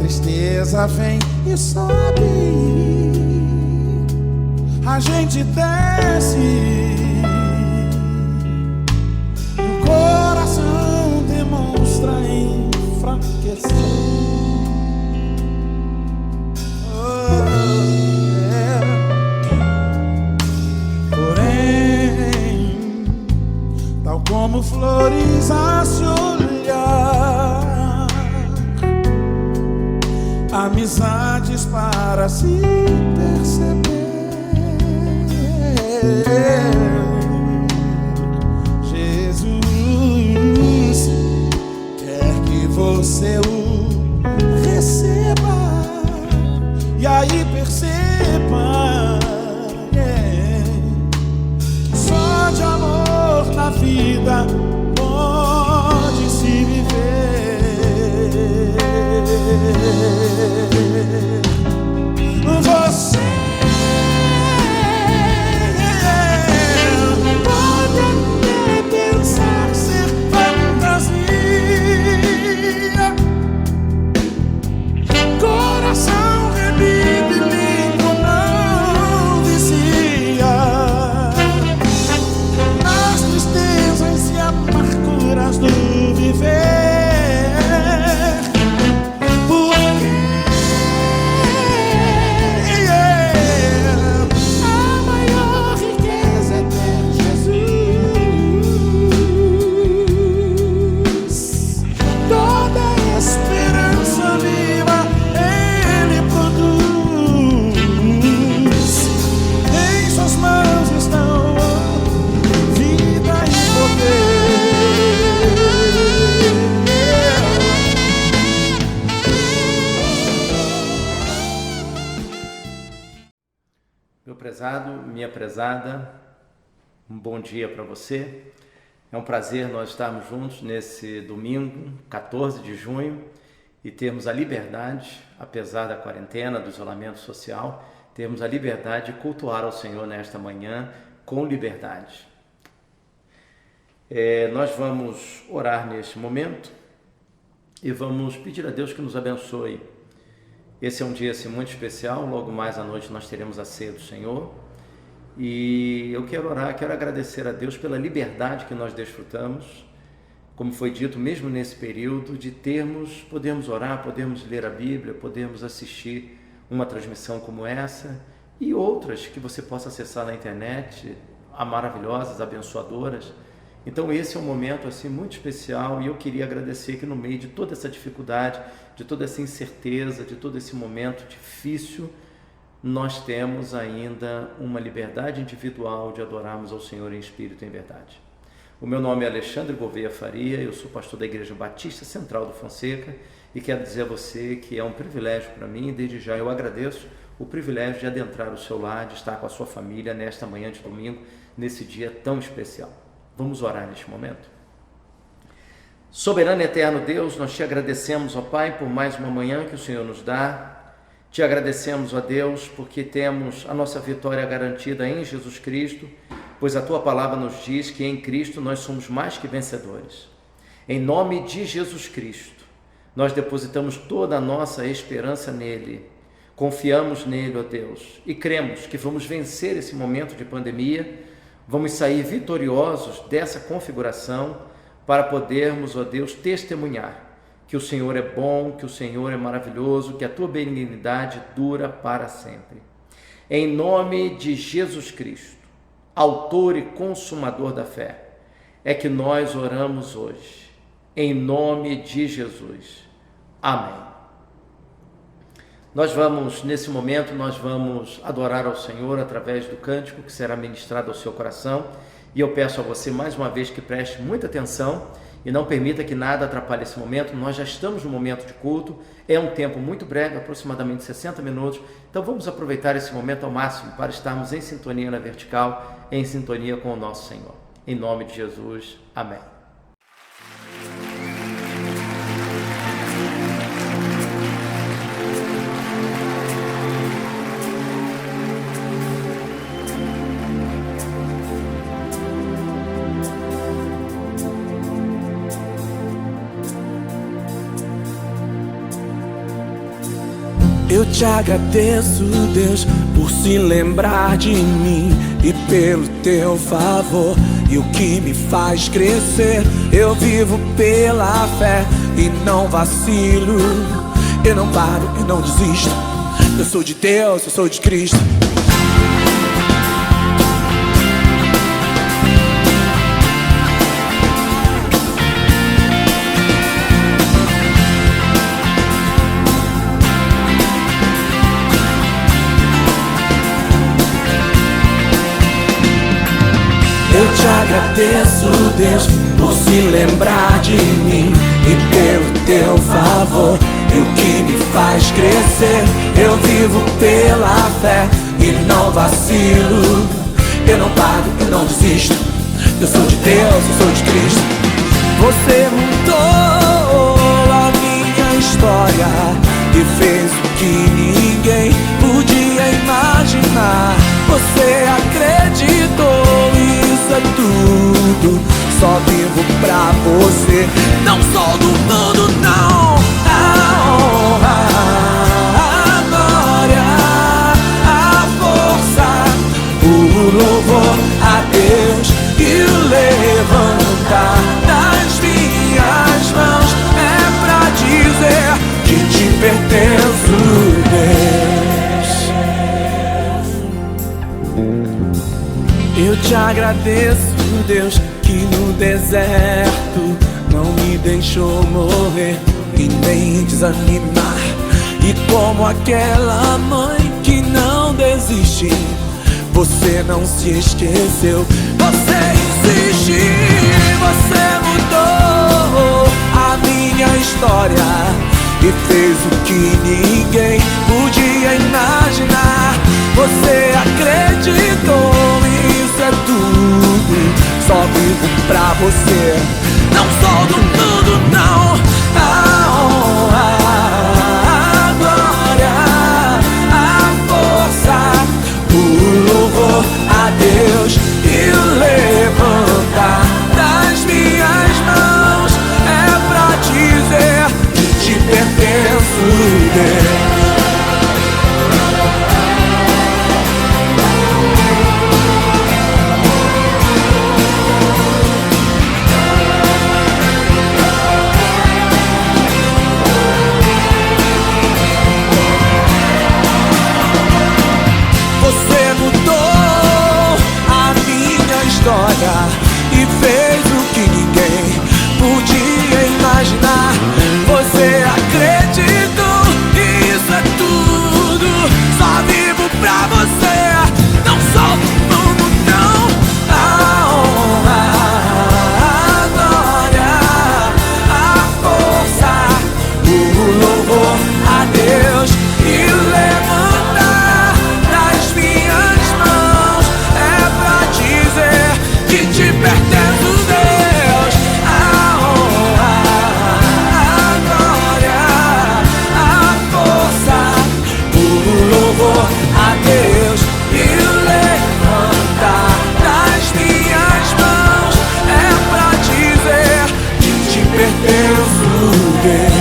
tristeza vem e sobe, a gente desce, e o coração demonstra enfraquecer. Porém, tal como flores a se olhar, amizades para se perceber, Jesus quer que você o receba e aí perceba que só de amor na vida pode se viver. Você pode até pensar ser fantasia, coração rebido e lindo não vicia nas tristezas e amarguras do viver. Meu prezado, minha prezada, um bom dia para você. É um prazer nós estarmos juntos nesse domingo, 14 de junho, e termos a liberdade, apesar da quarentena, do isolamento social, termos a liberdade de cultuar ao Senhor nesta manhã com liberdade. Nós vamos orar neste momento e vamos pedir a Deus que nos abençoe. Esse é um dia assim, muito especial, logo mais à noite nós teremos a ceia do Senhor e eu quero orar, quero agradecer a Deus pela liberdade que nós desfrutamos, como foi dito mesmo nesse período, de podermos orar, podermos ler a Bíblia, podermos assistir uma transmissão como essa e outras que você possa acessar na internet, maravilhosas, abençoadoras. Então esse é um momento assim muito especial e eu queria agradecer que no meio de toda essa dificuldade, de toda essa incerteza, de todo esse momento difícil, nós temos ainda uma liberdade individual de adorarmos ao Senhor em espírito e em verdade. O meu nome é Alexandre Gouveia Faria, eu sou pastor da Igreja Batista Central do Fonseca e quero dizer a você que é um privilégio para mim e desde já eu agradeço o privilégio de adentrar o seu lar, de estar com a sua família nesta manhã de domingo, nesse dia tão especial. Vamos orar neste momento. Soberano e eterno Deus, nós te agradecemos, ó Pai, por mais uma manhã que o Senhor nos dá. Te agradecemos, ó Deus, porque temos a nossa vitória garantida em Jesus Cristo, pois a Tua palavra nos diz que em Cristo nós somos mais que vencedores. Em nome de Jesus Cristo, nós depositamos toda a nossa esperança nele, confiamos nele, ó Deus, e cremos que vamos vencer esse momento de pandemia, vamos sair vitoriosos dessa configuração para podermos, ó Deus, testemunhar que o Senhor é bom, que o Senhor é maravilhoso, que a Tua benignidade dura para sempre. Em nome de Jesus Cristo, autor e consumador da fé, é que nós oramos hoje. Em nome de Jesus. Amém. Nesse momento, nós vamos adorar ao Senhor através do cântico que será ministrado ao seu coração. E eu peço a você mais uma vez que preste muita atenção e não permita que nada atrapalhe esse momento. Nós já estamos no momento de culto, é um tempo muito breve, aproximadamente 60 minutos. Então vamos aproveitar esse momento ao máximo para estarmos em sintonia na vertical, em sintonia com o nosso Senhor. Em nome de Jesus, amém. Eu te agradeço, Deus, por se lembrar de mim e pelo teu favor. E o que me faz crescer, eu vivo pela fé e não vacilo. Eu não paro e não desisto. Eu sou de Deus, eu sou de Cristo. Eu te agradeço, Deus, por se lembrar de mim e pelo teu favor. E o que me faz crescer, eu vivo pela fé e não vacilo. Eu não paro, eu não desisto. Eu sou de Deus, eu sou de Cristo. Você mudou a minha história e fez o que ninguém podia imaginar. Você acreditou, isso é tudo. Só vivo pra você. Não sou do mundo, não. A honra, a glória, a força, o louvor a Deus e o levantar das minhas mãos é pra dizer que te pertenço, Deus. Eu te agradeço, Deus, que no deserto não me deixou morrer e nem desanimar. E como aquela mãe que não desiste, você não se esqueceu. Você existe, você mudou a minha história e fez o que ninguém podia imaginar. Você acreditou, isso é tudo. Só vivo pra você. Não sou do mundo, não. A honra, a glória, a força, o louvor a Deus e o levantar das minhas mãos é pra dizer que te pertenço, Deus. E fez o que ninguém podia imaginar. Você acreditou, isso é tudo. Só vivo pra você. Não sou do mundo, não. A honra, a glória, a força, o louvor a Deus e o levantar das minhas mãos é pra dizer que te pertence, Deus. A honra, a glória, a força, o louvor a Deus e o levantar das minhas mãos é pra dizer que te pertenço, Deus.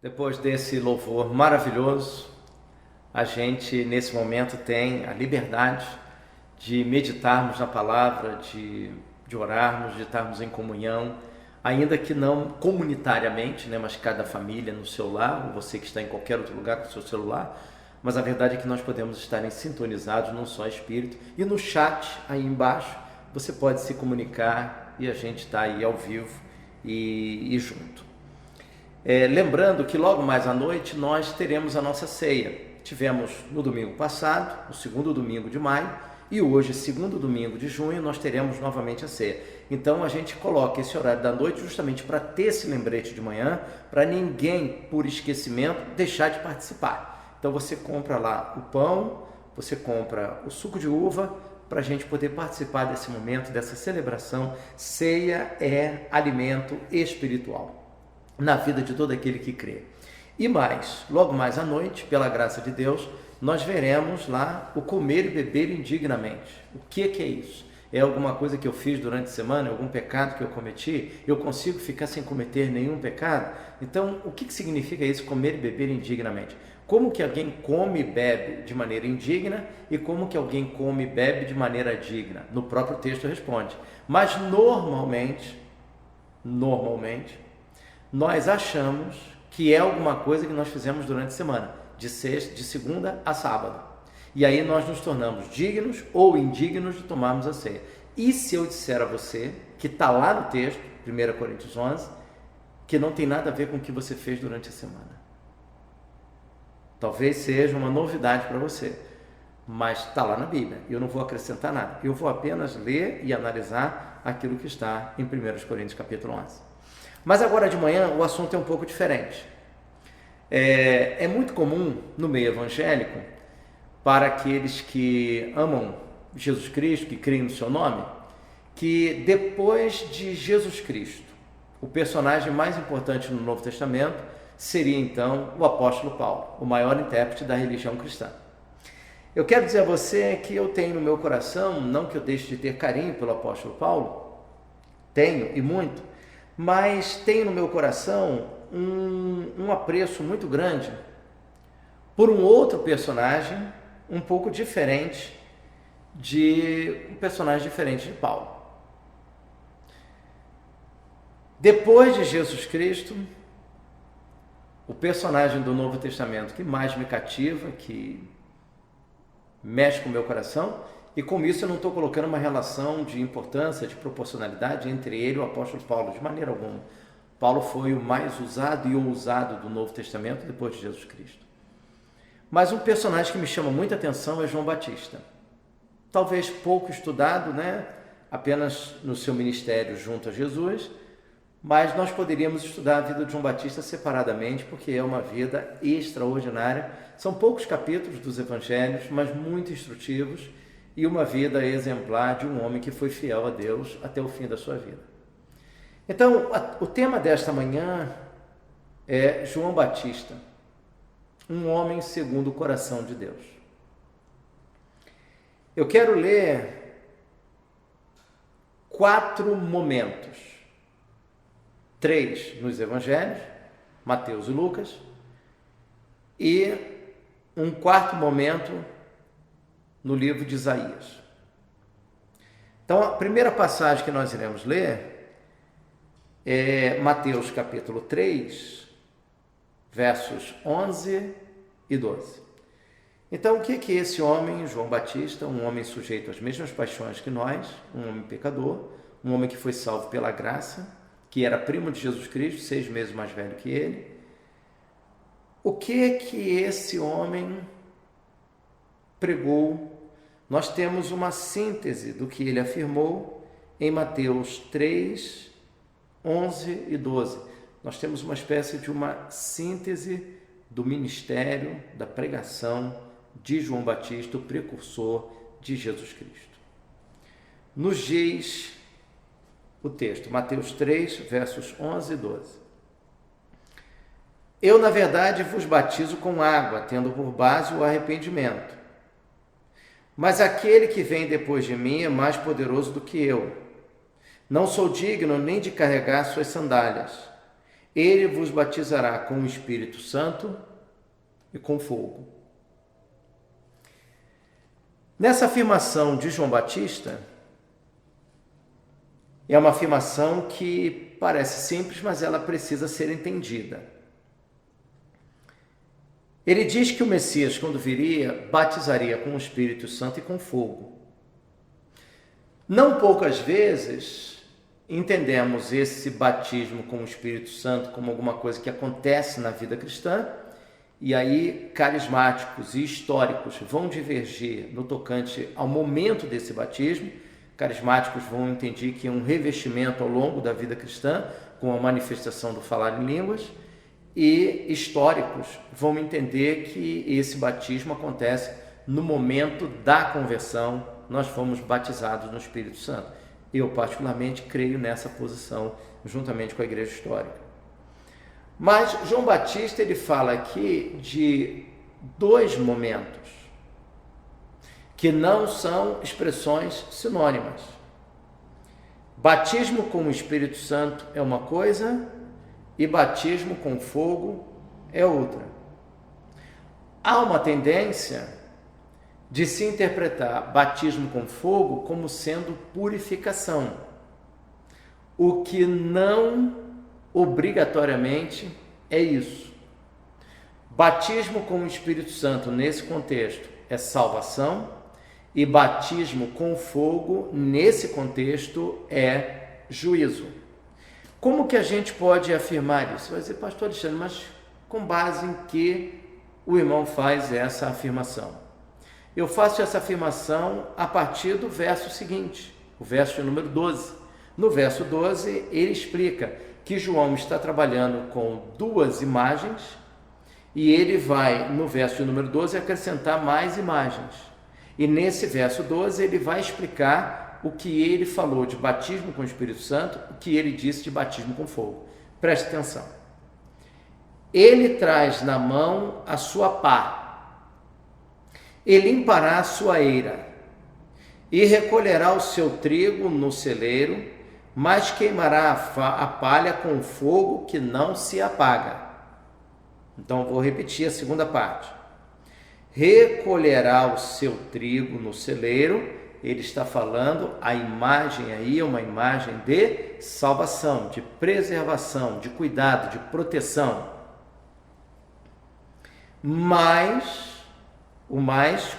Depois desse louvor maravilhoso, a gente nesse momento tem a liberdade de meditarmos na palavra, de orarmos, de estarmos em comunhão, ainda que não comunitariamente, né, mas cada família no seu lar, ou você que está em qualquer outro lugar com o seu celular, mas a verdade é que nós podemos estar sintonizados num só espírito, e no chat aí embaixo você pode se comunicar e a gente está aí ao vivo e junto. Lembrando que logo mais à noite nós teremos a nossa ceia. Tivemos no domingo passado, o segundo domingo de maio, e hoje, segundo domingo de junho, nós teremos novamente a ceia. Então a gente coloca esse horário da noite justamente para ter esse lembrete de manhã, para ninguém, por esquecimento, deixar de participar. Então você compra lá o pão, você compra o suco de uva, para a gente poder participar desse momento, dessa celebração. Ceia é alimento espiritual na vida de todo aquele que crê. E mais, logo mais à noite, pela graça de Deus, nós veremos lá o comer e beber indignamente. O que é isso? É alguma coisa que eu fiz durante a semana, algum pecado que eu cometi? Eu consigo ficar sem cometer nenhum pecado? Então, o que significa isso, comer e beber indignamente? Como que alguém come e bebe de maneira indigna e como que alguém come e bebe de maneira digna? No próprio texto responde. Mas normalmente, nós achamos que é alguma coisa que nós fizemos durante a semana, de segunda a sábado. E aí nós nos tornamos dignos ou indignos de tomarmos a ceia. E se eu disser a você, que está lá no texto, 1 Coríntios 11, que não tem nada a ver com o que você fez durante a semana? Talvez seja uma novidade para você, mas está lá na Bíblia. Eu não vou acrescentar nada. Eu vou apenas ler e analisar aquilo que está em 1 Coríntios capítulo 11. Mas agora de manhã o assunto é um pouco diferente. É muito comum no meio evangélico, para aqueles que amam Jesus Cristo, que creem no seu nome, que depois de Jesus Cristo, o personagem mais importante no Novo Testamento seria então o apóstolo Paulo, o maior intérprete da religião cristã. Eu quero dizer a você que eu tenho no meu coração, não que eu deixe de ter carinho pelo apóstolo Paulo, tenho e muito, mas tenho no meu coração um apreço muito grande por um outro personagem um pouco diferente um personagem diferente de Paulo. Depois de Jesus Cristo, o personagem do Novo Testamento que mais me cativa, que mexe com o meu coração, e com isso eu não estou colocando uma relação de importância, de proporcionalidade entre ele e o apóstolo Paulo, de maneira alguma. Paulo foi o mais usado e ousado do Novo Testamento depois de Jesus Cristo. Mas um personagem que me chama muita atenção é João Batista. Talvez pouco estudado, apenas no seu ministério junto a Jesus, mas nós poderíamos estudar a vida de João Batista separadamente, porque é uma vida extraordinária. São poucos capítulos dos evangelhos, mas muito instrutivos, e uma vida exemplar de um homem que foi fiel a Deus até o fim da sua vida. Então, o tema desta manhã é João Batista, um homem segundo o coração de Deus. Eu quero ler 4 momentos, 3 nos evangelhos, Mateus e Lucas, e um 4º momento no livro de Isaías. Então, a primeira passagem que nós iremos ler é Mateus capítulo 3, versos 11 e 12. Então, o que é esse homem, João Batista, um homem sujeito às mesmas paixões que nós, um homem pecador, um homem que foi salvo pela graça, que era primo de Jesus Cristo, 6 meses mais velho que ele? O que esse homem pregou? Nós temos uma síntese do que ele afirmou em Mateus 3, 11 e 12. Nós temos uma espécie de uma síntese do ministério, da pregação de João Batista, o precursor de Jesus Cristo. Nos diz o texto, Mateus 3, versos 11 e 12. Eu, na verdade, vos batizo com água, tendo por base o arrependimento. Mas aquele que vem depois de mim é mais poderoso do que eu. Não sou digno nem de carregar suas sandálias. Ele vos batizará com o Espírito Santo e com fogo. Nessa afirmação de João Batista, é uma afirmação que parece simples, mas ela precisa ser entendida. Ele diz que o Messias, quando viria, batizaria com o Espírito Santo e com fogo. Não poucas vezes, entendemos esse batismo com o Espírito Santo como alguma coisa que acontece na vida cristã, e aí carismáticos e históricos vão divergir no tocante ao momento desse batismo. Carismáticos vão entender que é um revestimento ao longo da vida cristã, com a manifestação do falar em línguas, e históricos vão entender que esse batismo acontece no momento da conversão. Nós fomos batizados no Espírito Santo. Eu particularmente creio nessa posição, juntamente com a igreja histórica. Mas João Batista ele fala aqui de dois momentos que não são expressões sinônimas. Batismo com o Espírito Santo é uma coisa e batismo com fogo é outra. Há uma tendência de se interpretar batismo com fogo como sendo purificação, o que não obrigatoriamente é isso. Batismo com o Espírito Santo nesse contexto é salvação, e batismo com fogo nesse contexto é juízo. Como que a gente pode afirmar isso? Vai dizer, pastor Alexandre, mas com base em que o irmão faz essa afirmação? Eu faço essa afirmação a partir do verso seguinte, o verso número 12. No verso 12, ele explica que João está trabalhando com duas imagens e ele vai, no verso número 12, acrescentar mais imagens. E nesse verso 12, ele vai explicar o que ele falou de batismo com o Espírito Santo, o que ele disse de batismo com fogo. Preste atenção. Ele traz na mão a sua pá, e limpará a sua eira, e recolherá o seu trigo no celeiro, mas queimará a palha com fogo que não se apaga. Então, vou repetir a segunda parte. Recolherá o seu trigo no celeiro. Ele está falando, a imagem aí é uma imagem de salvação, de preservação, de cuidado, de proteção. Mas,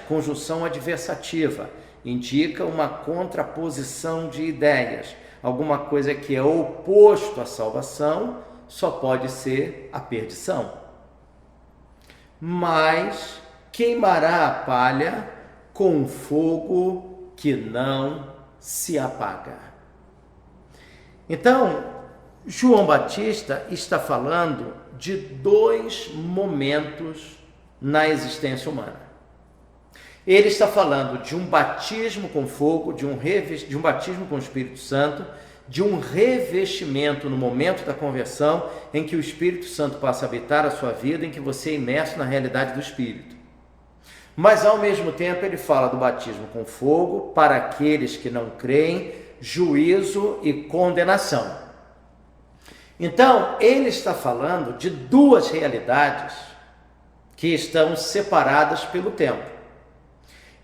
conjunção adversativa, indica uma contraposição de ideias. Alguma coisa que é oposto à salvação só pode ser a perdição. Mas queimará a palha com fogo que não se apaga. Então, João Batista está falando de dois momentos na existência humana. Ele está falando de um batismo com fogo, de um batismo com o Espírito Santo, de um revestimento no momento da conversão, em que o Espírito Santo passa a habitar a sua vida, em que você é imerso na realidade do Espírito. Mas, ao mesmo tempo, ele fala do batismo com fogo para aqueles que não creem, juízo e condenação. Então, ele está falando de duas realidades que estão separadas pelo tempo.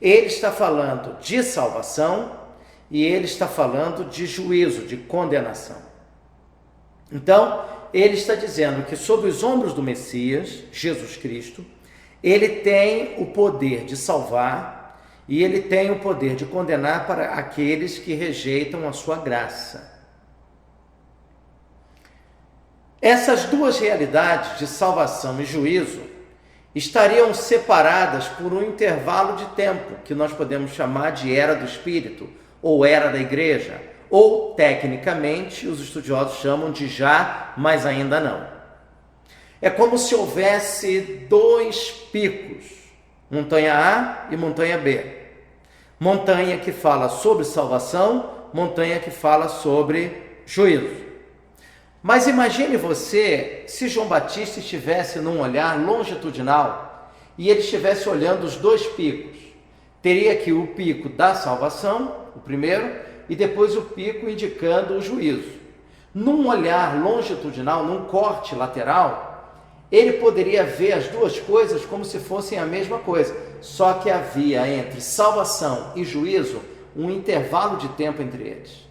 Ele está falando de salvação e ele está falando de juízo, de condenação. Então, ele está dizendo que sobre os ombros do Messias, Jesus Cristo, ele tem o poder de salvar e ele tem o poder de condenar para aqueles que rejeitam a sua graça. Essas duas realidades de salvação e juízo estariam separadas por um intervalo de tempo que nós podemos chamar de era do Espírito ou era da igreja, ou tecnicamente os estudiosos chamam de já, mas ainda não. É como se houvesse dois picos, montanha A e montanha B. Montanha que fala sobre salvação, montanha que fala sobre juízo. Mas imagine você se João Batista estivesse num olhar longitudinal e ele estivesse olhando os dois picos. Teria aqui o pico da salvação, o primeiro, e depois o pico indicando o juízo. Num olhar longitudinal, num corte lateral, ele poderia ver as duas coisas como se fossem a mesma coisa, só que havia entre salvação e juízo um intervalo de tempo entre eles.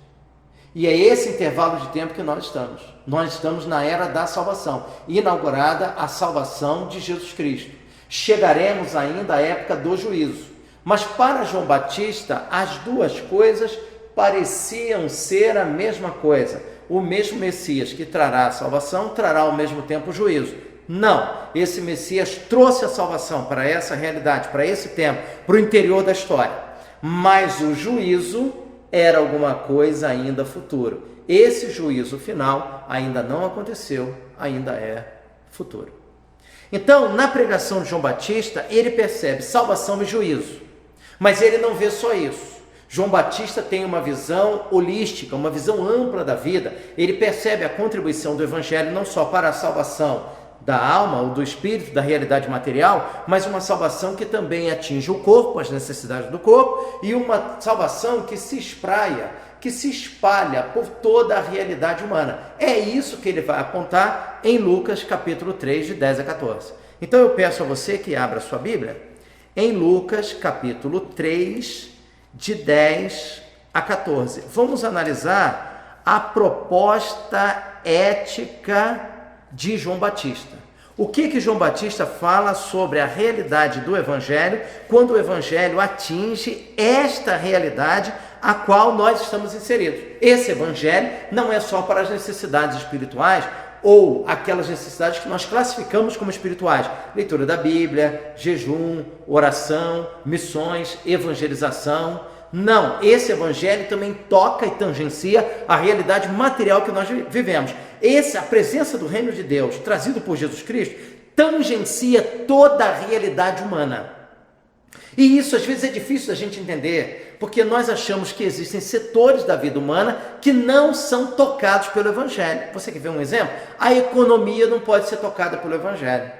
E é esse intervalo de tempo que nós estamos. Nós estamos na era da salvação, inaugurada a salvação de Jesus Cristo. Chegaremos ainda à época do juízo. Mas para João Batista, as duas coisas pareciam ser a mesma coisa. O mesmo Messias que trará a salvação, trará ao mesmo tempo o juízo. Não, esse Messias trouxe a salvação para essa realidade, para esse tempo, para o interior da história. Mas o juízo era alguma coisa ainda futuro. Esse juízo final ainda não aconteceu, ainda é futuro. Então, na pregação de João Batista, ele percebe salvação e juízo. Mas ele não vê só isso. João Batista tem uma visão holística, uma visão ampla da vida. Ele percebe a contribuição do Evangelho não só para a salvação da alma ou do espírito, da realidade material, mas uma salvação que também atinge o corpo, as necessidades do corpo, e uma salvação que se espraia, que se espalha por toda a realidade humana. É isso que ele vai apontar em Lucas capítulo 3, de 10 a 14. Então eu peço a você que abra sua Bíblia em Lucas capítulo 3, de 10 a 14. Vamos analisar a proposta ética de João Batista. O que João Batista fala sobre a realidade do Evangelho quando o Evangelho atinge esta realidade a qual nós estamos inseridos. Esse Evangelho não é só para as necessidades espirituais ou aquelas necessidades que nós classificamos como espirituais. Leitura da Bíblia, jejum, oração, missões, evangelização. Não, esse Evangelho também toca e tangencia a realidade material que nós vivemos. A presença do reino de Deus, trazido por Jesus Cristo, tangencia toda a realidade humana. E isso às vezes é difícil da gente entender, porque nós achamos que existem setores da vida humana que não são tocados pelo Evangelho. Você quer ver um exemplo? A economia não pode ser tocada pelo Evangelho.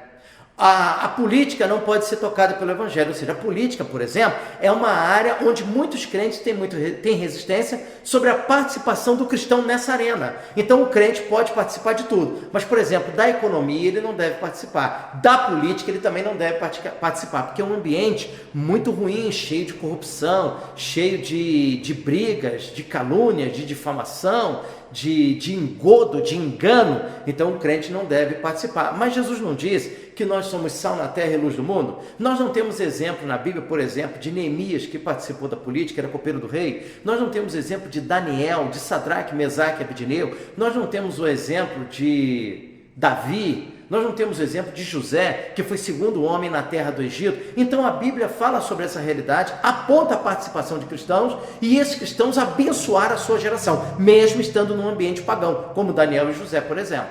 A política não pode ser tocada pelo Evangelho, ou seja, a política, por exemplo, é uma área onde muitos crentes têm resistência sobre a participação do cristão nessa arena. Então o crente pode participar de tudo, mas, por exemplo, da economia ele não deve participar, da política ele também não deve participar, porque é um ambiente muito ruim, cheio de corrupção, cheio de brigas, de calúnias, de difamação, de engodo, de engano. Então o crente não deve participar. Mas Jesus não diz que nós somos sal na terra e luz do mundo? Nós não temos exemplo na Bíblia, por exemplo, de Neemias, que participou da política, era copeiro do rei. Nós não temos exemplo de Daniel, de Sadraque, Mesaque e Abednego. Nós não temos o exemplo de Davi. Nós não temos o exemplo de José, que foi segundo homem na terra do Egito. Então a Bíblia fala sobre essa realidade, aponta a participação de cristãos e esses cristãos abençoaram a sua geração, mesmo estando num ambiente pagão, como Daniel e José, por exemplo,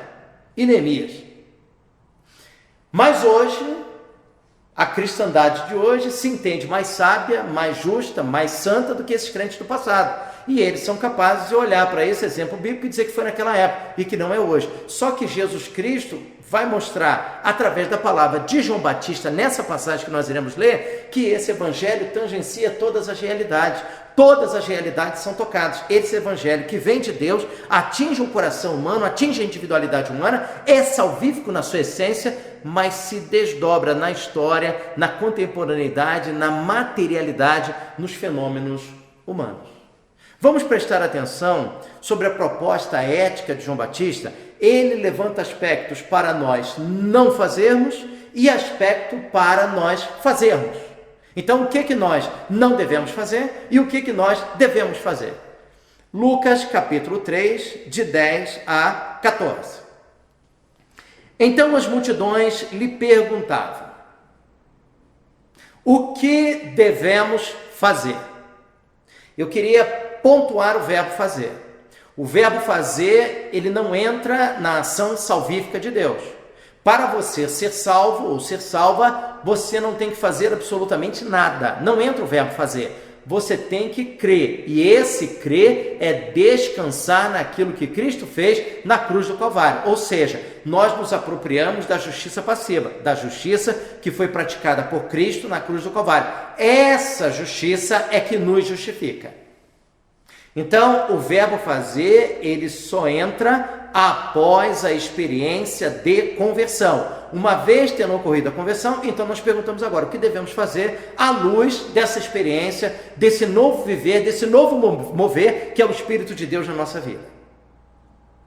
e Neemias. Mas hoje, a cristandade de hoje se entende mais sábia, mais justa, mais santa do que esses crentes do passado. E eles são capazes de olhar para esse exemplo bíblico e dizer que foi naquela época e que não é hoje. Só que Jesus Cristo vai mostrar, através da palavra de João Batista, nessa passagem que nós iremos ler, que esse evangelho tangencia todas as realidades. Todas as realidades são tocadas. Esse evangelho que vem de Deus atinge o coração humano, atinge a individualidade humana, é salvífico na sua essência, mas se desdobra na história, na contemporaneidade, na materialidade, nos fenômenos humanos. Vamos prestar atenção sobre a proposta ética de João Batista. Ele levanta aspectos para nós não fazermos e aspecto para nós fazermos. Então, o que nós não devemos fazer e o que nós devemos fazer? Lucas capítulo 3, de 10 a 14. Então as multidões lhe perguntavam: o que devemos fazer? Eu queria pontuar o verbo fazer. O verbo fazer, ele não entra na ação salvífica de Deus. Para você ser salvo ou ser salva, você não tem que fazer absolutamente nada. Não entra o verbo fazer. Você tem que crer. E esse crer é descansar naquilo que Cristo fez na cruz do Calvário. Ou seja, nós nos apropriamos da justiça passiva, da justiça que foi praticada por Cristo na cruz do Calvário. Essa justiça é que nos justifica. Então, o verbo fazer, ele só entra após a experiência de conversão. Uma vez tendo ocorrido a conversão, então nós perguntamos agora o que devemos fazer à luz dessa experiência, desse novo viver, desse novo mover, que é o Espírito de Deus na nossa vida.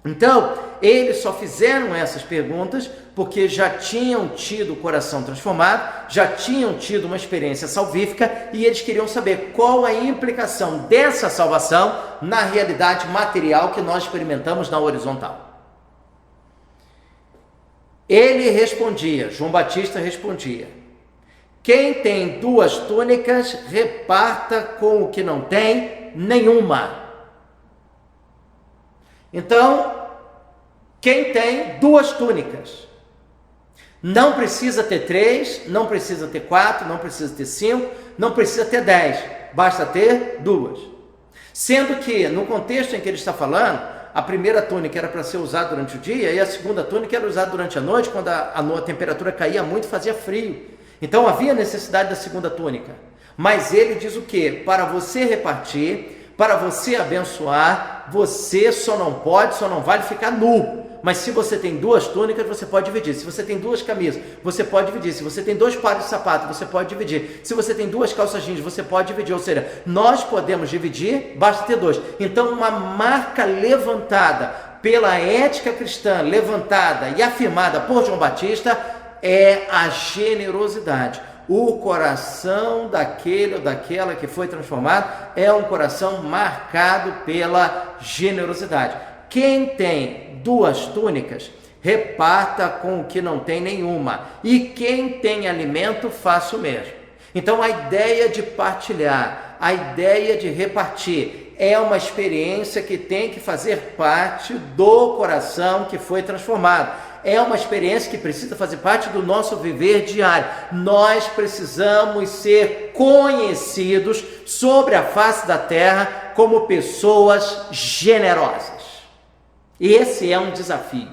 Então, eles só fizeram essas perguntas porque já tinham tido o coração transformado, já tinham tido uma experiência salvífica e eles queriam saber qual a implicação dessa salvação na realidade material que nós experimentamos na horizontal. Ele respondia, João Batista respondia: quem tem 2 túnicas, reparta com o que não tem nenhuma. Então, quem tem 2 túnicas, não precisa ter 3, não precisa ter 4, não precisa ter 5, não precisa ter 10, basta ter 2. Sendo que, no contexto em que ele está falando, a primeira túnica era para ser usada durante o dia e a segunda túnica era usada durante a noite, quando a temperatura caía muito e fazia frio. Então havia necessidade da segunda túnica. Mas ele diz o quê? Para você repartir, para você abençoar, você só não vale ficar nu. Mas se você tem 2 túnicas, você pode dividir. Se você tem 2 camisas, você pode dividir. Se você tem 2 pares de sapato, você pode dividir. Se você tem 2 calças jeans, você pode dividir. Ou seja, nós podemos dividir, basta ter 2. Então, uma marca levantada pela ética cristã, levantada e afirmada por João Batista, é a generosidade. O coração daquele ou daquela que foi transformado é um coração marcado pela generosidade. Quem tem 2 túnicas, reparta com o que não tem nenhuma. E quem tem alimento, faça o mesmo. Então a ideia de partilhar, a ideia de repartir, é uma experiência que tem que fazer parte do coração que foi transformado. É uma experiência que precisa fazer parte do nosso viver diário. Nós precisamos ser conhecidos sobre a face da terra como pessoas generosas. Esse é um desafio,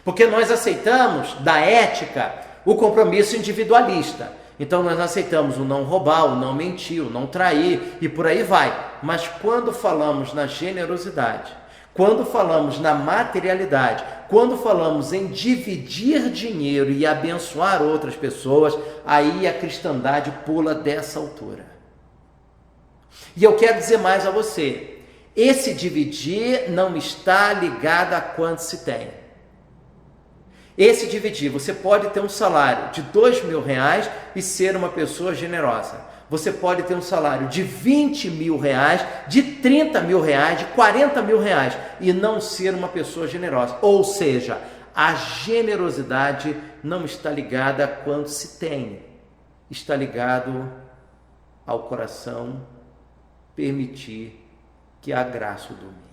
porque nós aceitamos da ética o compromisso individualista. Então nós aceitamos o não roubar, o não mentir, o não trair e por aí vai. Mas quando falamos na generosidade, quando falamos na materialidade, quando falamos em dividir dinheiro e abençoar outras pessoas, aí a cristandade pula dessa altura. E eu quero dizer mais a você: esse dividir não está ligado a quanto se tem. Esse dividir, você pode ter um salário de R$2.000 e ser uma pessoa generosa. Você pode ter um salário de R$20.000, de R$30.000, de R$40.000 e não ser uma pessoa generosa. Ou seja, a generosidade não está ligada a quanto se tem. Está ligado ao coração permitir que a graça o domine.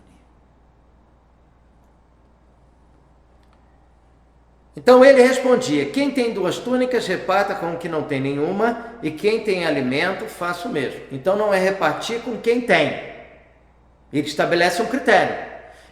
Então ele respondia: quem tem 2 túnicas, reparta com o que não tem nenhuma, e quem tem alimento, faça o mesmo. Então não é repartir com quem tem. Ele estabelece um critério.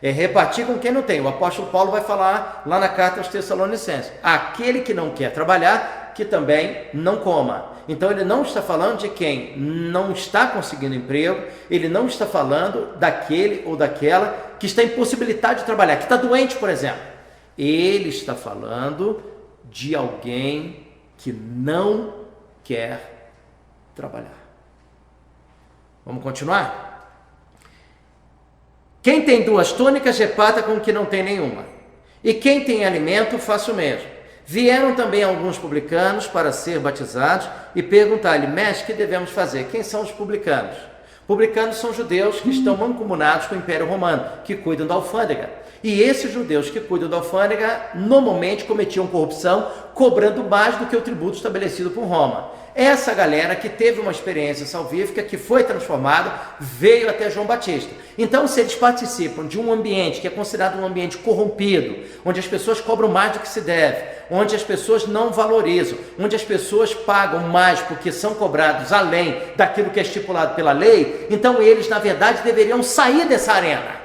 É repartir com quem não tem. O apóstolo Paulo vai falar lá na carta aos Tessalonicenses: aquele que não quer trabalhar, que também não coma. Então ele não está falando de quem não está conseguindo emprego, ele não está falando daquele ou daquela que está impossibilitado de trabalhar, que está doente, por exemplo. Ele está falando de alguém que não quer trabalhar. Vamos continuar? Quem tem 2 túnicas, reparta com o que não tem nenhuma. E quem tem alimento, faça o mesmo. Vieram também alguns publicanos para ser batizados e perguntaram-lhe: mestre, que devemos fazer? Quem são os publicanos? Publicanos são judeus que estão mancomunados com o Império Romano, que cuidam da alfândega. E esses judeus que cuidam da alfândega normalmente cometiam corrupção, cobrando mais do que o tributo estabelecido por Roma. Essa galera que teve uma experiência salvífica, que foi transformada, veio até João Batista. Então, se eles participam de um ambiente que é considerado um ambiente corrompido, onde as pessoas cobram mais do que se deve, onde as pessoas não valorizam, onde as pessoas pagam mais porque são cobrados além daquilo que é estipulado pela lei, então eles, na verdade, deveriam sair dessa arena.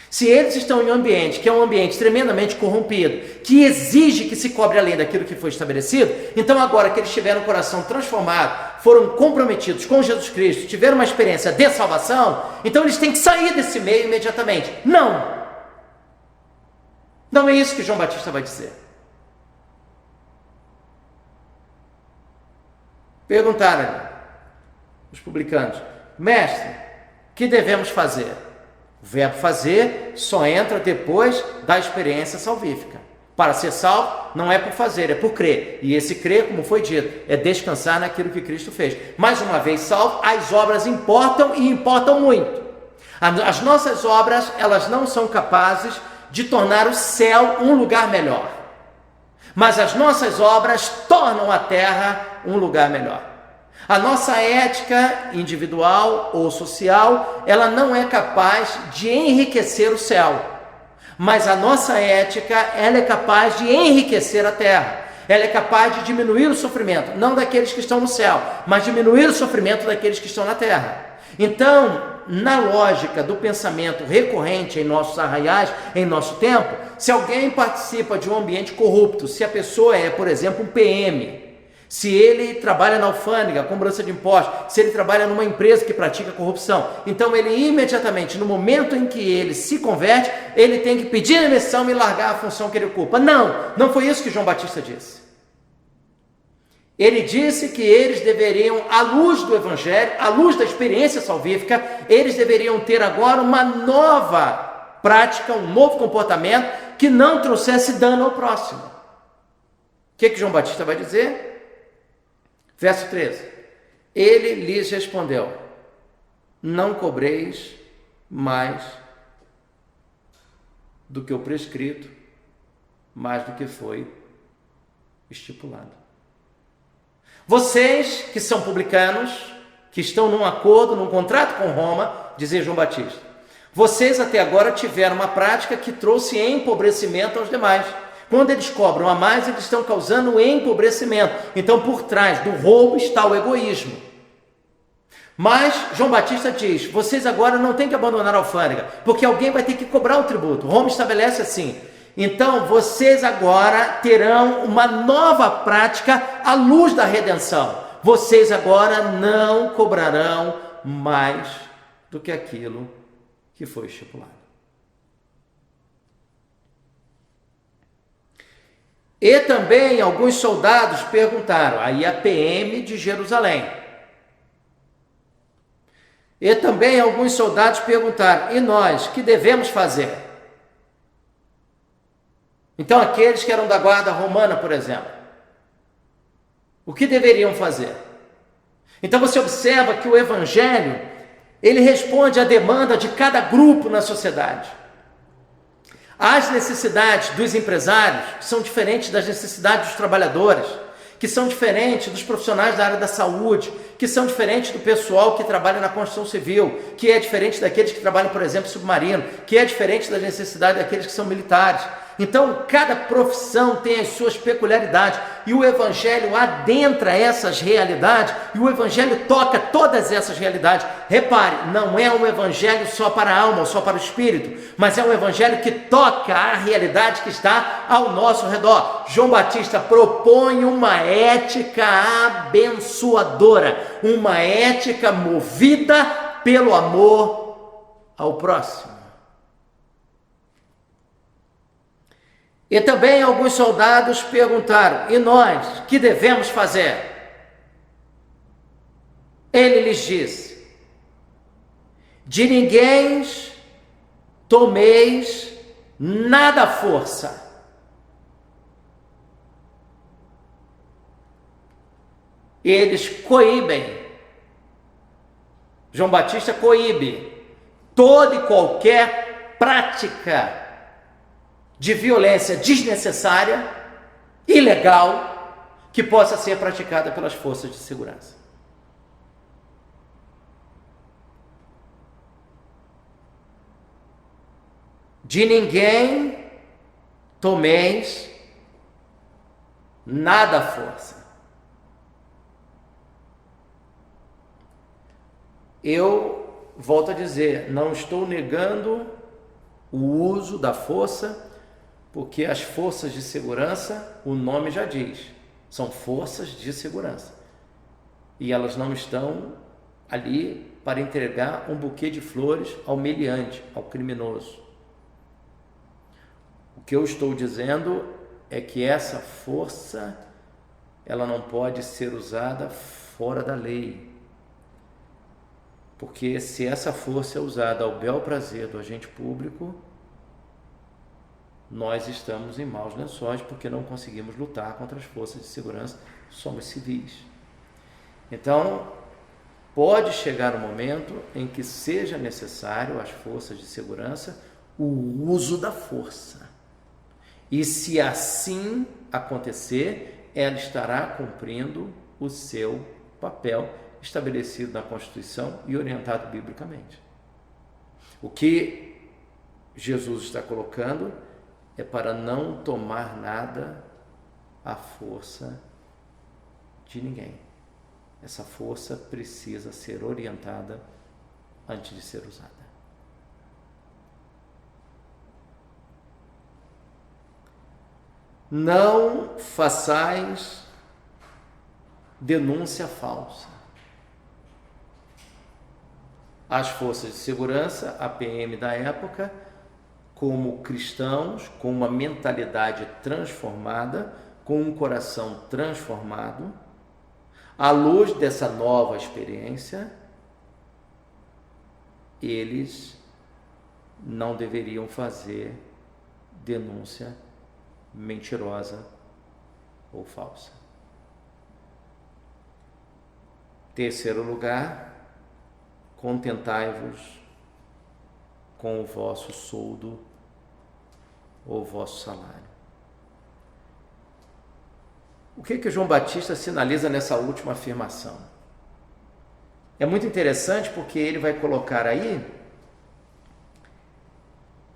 Se eles estão em um ambiente que é um ambiente tremendamente corrompido, que exige que se cobre além daquilo que foi estabelecido, então agora que eles tiveram o coração transformado, foram comprometidos com Jesus Cristo, tiveram uma experiência de salvação, então eles têm que sair desse meio imediatamente. Não! Não é isso que João Batista vai dizer. Perguntaram-lhe os publicanos: mestre, que devemos fazer? O verbo fazer só entra depois da experiência salvífica. Para ser salvo, não é por fazer, é por crer. E esse crer, como foi dito, é descansar naquilo que Cristo fez. Mais uma vez salvo, as obras importam e importam muito. As nossas obras, elas não são capazes de tornar o céu um lugar melhor. Mas as nossas obras tornam a terra um lugar melhor. A nossa ética individual ou social, ela não é capaz de enriquecer o céu. Mas a nossa ética, ela é capaz de enriquecer a terra. Ela é capaz de diminuir o sofrimento, não daqueles que estão no céu, mas diminuir o sofrimento daqueles que estão na terra. Então, na lógica do pensamento recorrente em nossos arraiais, em nosso tempo, se alguém participa de um ambiente corrupto, se a pessoa é, por exemplo, um PM, se ele trabalha na alfândega, cobrança de impostos, se ele trabalha numa empresa que pratica corrupção, então ele imediatamente, no momento em que ele se converte, ele tem que pedir demissão e largar a função que ele ocupa. Não foi isso que João Batista disse. Ele disse que eles deveriam, à luz do Evangelho, à luz da experiência salvífica, eles deveriam ter agora uma nova prática, um novo comportamento que não trouxesse dano ao próximo. O que João Batista vai dizer? Verso 13, ele lhes respondeu, não cobreis mais do que o prescrito, mais do que foi estipulado. Vocês que são publicanos, que estão num acordo, num contrato com Roma, dizia João Batista, vocês até agora tiveram uma prática que trouxe empobrecimento aos demais. Quando eles cobram a mais, eles estão causando empobrecimento. Então, por trás do roubo está o egoísmo. Mas, João Batista diz, vocês agora não têm que abandonar a alfândega, porque alguém vai ter que cobrar o tributo. Roma estabelece assim. Então, vocês agora terão uma nova prática à luz da redenção. Vocês agora não cobrarão mais do que aquilo que foi estipulado. E também alguns soldados perguntaram, aí a PM de Jerusalém. E também alguns soldados perguntaram, e nós, que devemos fazer? Então aqueles que eram da guarda romana, por exemplo, o que deveriam fazer? Então você observa que o Evangelho, ele responde à demanda de cada grupo na sociedade. As necessidades dos empresários são diferentes das necessidades dos trabalhadores, que são diferentes dos profissionais da área da saúde, que são diferentes do pessoal que trabalha na construção civil, que é diferente daqueles que trabalham, por exemplo, submarino, que é diferente das necessidades daqueles que são militares. Então, cada profissão tem as suas peculiaridades e o Evangelho adentra essas realidades e o Evangelho toca todas essas realidades. Repare, não é um Evangelho só para a alma ou só para o espírito, mas é um Evangelho que toca a realidade que está ao nosso redor. João Batista propõe uma ética abençoadora, uma ética movida pelo amor ao próximo. E também alguns soldados perguntaram, e nós, que devemos fazer? Ele lhes disse, de ninguém tomeis nada à força. Eles coíbem, João Batista coíbe toda e qualquer prática de violência desnecessária, ilegal, que possa ser praticada pelas forças de segurança. De ninguém tomeis nada à força. Eu volto a dizer, não estou negando o uso da força, porque as forças de segurança, o nome já diz, são forças de segurança. E elas não estão ali para entregar um buquê de flores ao meliante, ao criminoso. O que eu estou dizendo é que essa força, ela não pode ser usada fora da lei. Porque se essa força é usada ao bel prazer do agente público, nós estamos em maus lençóis porque não conseguimos lutar contra as forças de segurança, somos civis. Então, pode chegar um momento em que seja necessário às forças de segurança o uso da força. E se assim acontecer, ela estará cumprindo o seu papel estabelecido na Constituição e orientado biblicamente. O que Jesus está colocando é para não tomar nada à força de ninguém. Essa força precisa ser orientada antes de ser usada. Não façais denúncia falsa. As forças de segurança, a PM da época, como cristãos, com uma mentalidade transformada, com um coração transformado, à luz dessa nova experiência, eles não deveriam fazer denúncia mentirosa ou falsa. Terceiro lugar, contentai-vos com o vosso soldo ou vosso salário. O que João Batista sinaliza nessa última afirmação? É muito interessante porque ele vai colocar aí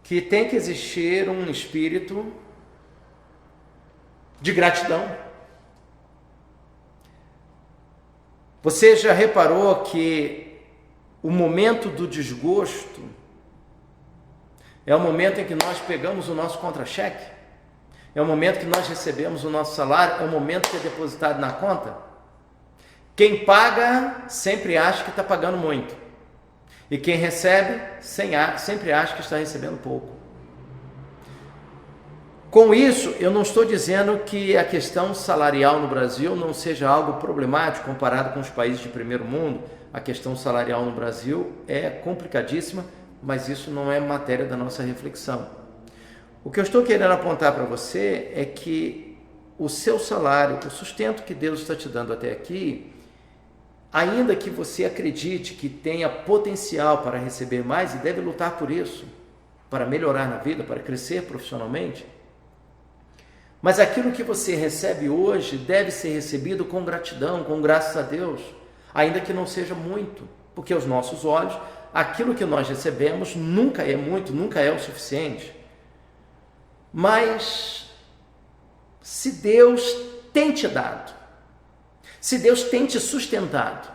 que tem que existir um espírito de gratidão. Você já reparou que o momento do desgosto é o momento em que nós pegamos o nosso contra-cheque? É o momento que nós recebemos o nosso salário? É o momento que é depositado na conta? Quem paga sempre acha que está pagando muito. E quem recebe sempre acha que está recebendo pouco. Com isso, eu não estou dizendo que a questão salarial no Brasil não seja algo problemático comparado com os países de primeiro mundo. A questão salarial no Brasil é complicadíssima, mas isso não é matéria da nossa reflexão. O que eu estou querendo apontar para você é que o seu salário, o sustento que Deus está te dando até aqui, ainda que você acredite que tenha potencial para receber mais e deve lutar por isso, para melhorar na vida, para crescer profissionalmente, mas aquilo que você recebe hoje deve ser recebido com gratidão, com graças a Deus, ainda que não seja muito, porque aos nossos olhos, aquilo que nós recebemos nunca é muito, nunca é o suficiente. Mas se Deus tem te dado, se Deus tem te sustentado,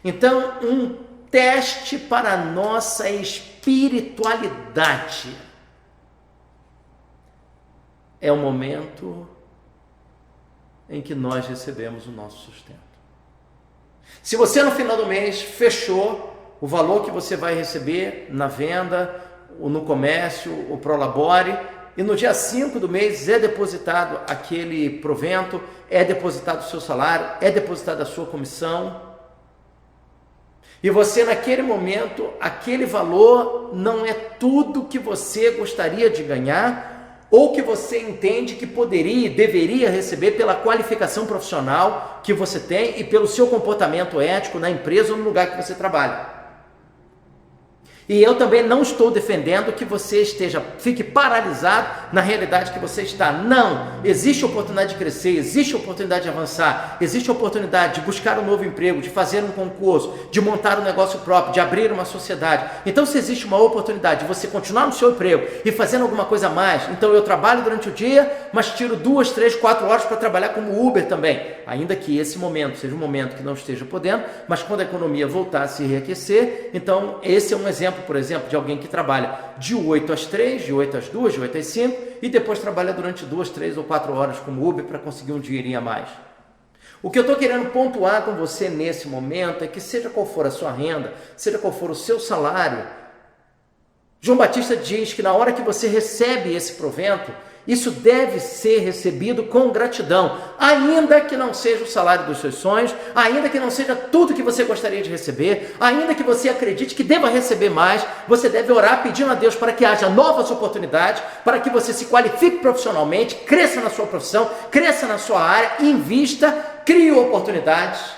então um teste para a nossa espiritualidade é o momento em que nós recebemos o nosso sustento. Se você no final do mês fechou o valor que você vai receber na venda, ou no comércio, o Prolabore, e no dia 5 do mês é depositado aquele provento, é depositado o seu salário, é depositada a sua comissão, e você naquele momento, aquele valor não é tudo que você gostaria de ganhar, ou que você entende que poderia e deveria receber pela qualificação profissional que você tem e pelo seu comportamento ético na empresa ou no lugar que você trabalha. E eu também não estou defendendo que você fique paralisado na realidade que você está. Não, existe oportunidade de crescer, existe oportunidade de avançar, existe oportunidade de buscar um novo emprego, de fazer um concurso, de montar um negócio próprio, de abrir uma sociedade. Então, se existe uma oportunidade de você continuar no seu emprego e fazendo alguma coisa a mais, então eu trabalho durante o dia, mas tiro 2, 3, 4 horas para trabalhar como Uber também. Ainda que esse momento seja um momento que não esteja podendo, mas quando a economia voltar a se reaquecer, então esse é um exemplo, por exemplo, de alguém que trabalha de 8 às 3, de 8 às 2, de 8 às 5 e depois trabalha durante 2, 3 ou 4 horas como Uber para conseguir um dinheirinho a mais. O que eu estou querendo pontuar com você nesse momento é que seja qual for a sua renda, seja qual for o seu salário, João Batista diz que na hora que você recebe esse provento, Isso deve ser recebido com gratidão, ainda que não seja o salário dos seus sonhos, ainda que não seja tudo que você gostaria de receber, ainda que você acredite que deva receber mais, você deve orar pedindo a Deus para que haja novas oportunidades, para que você se qualifique profissionalmente, cresça na sua profissão, cresça na sua área, invista, crie oportunidades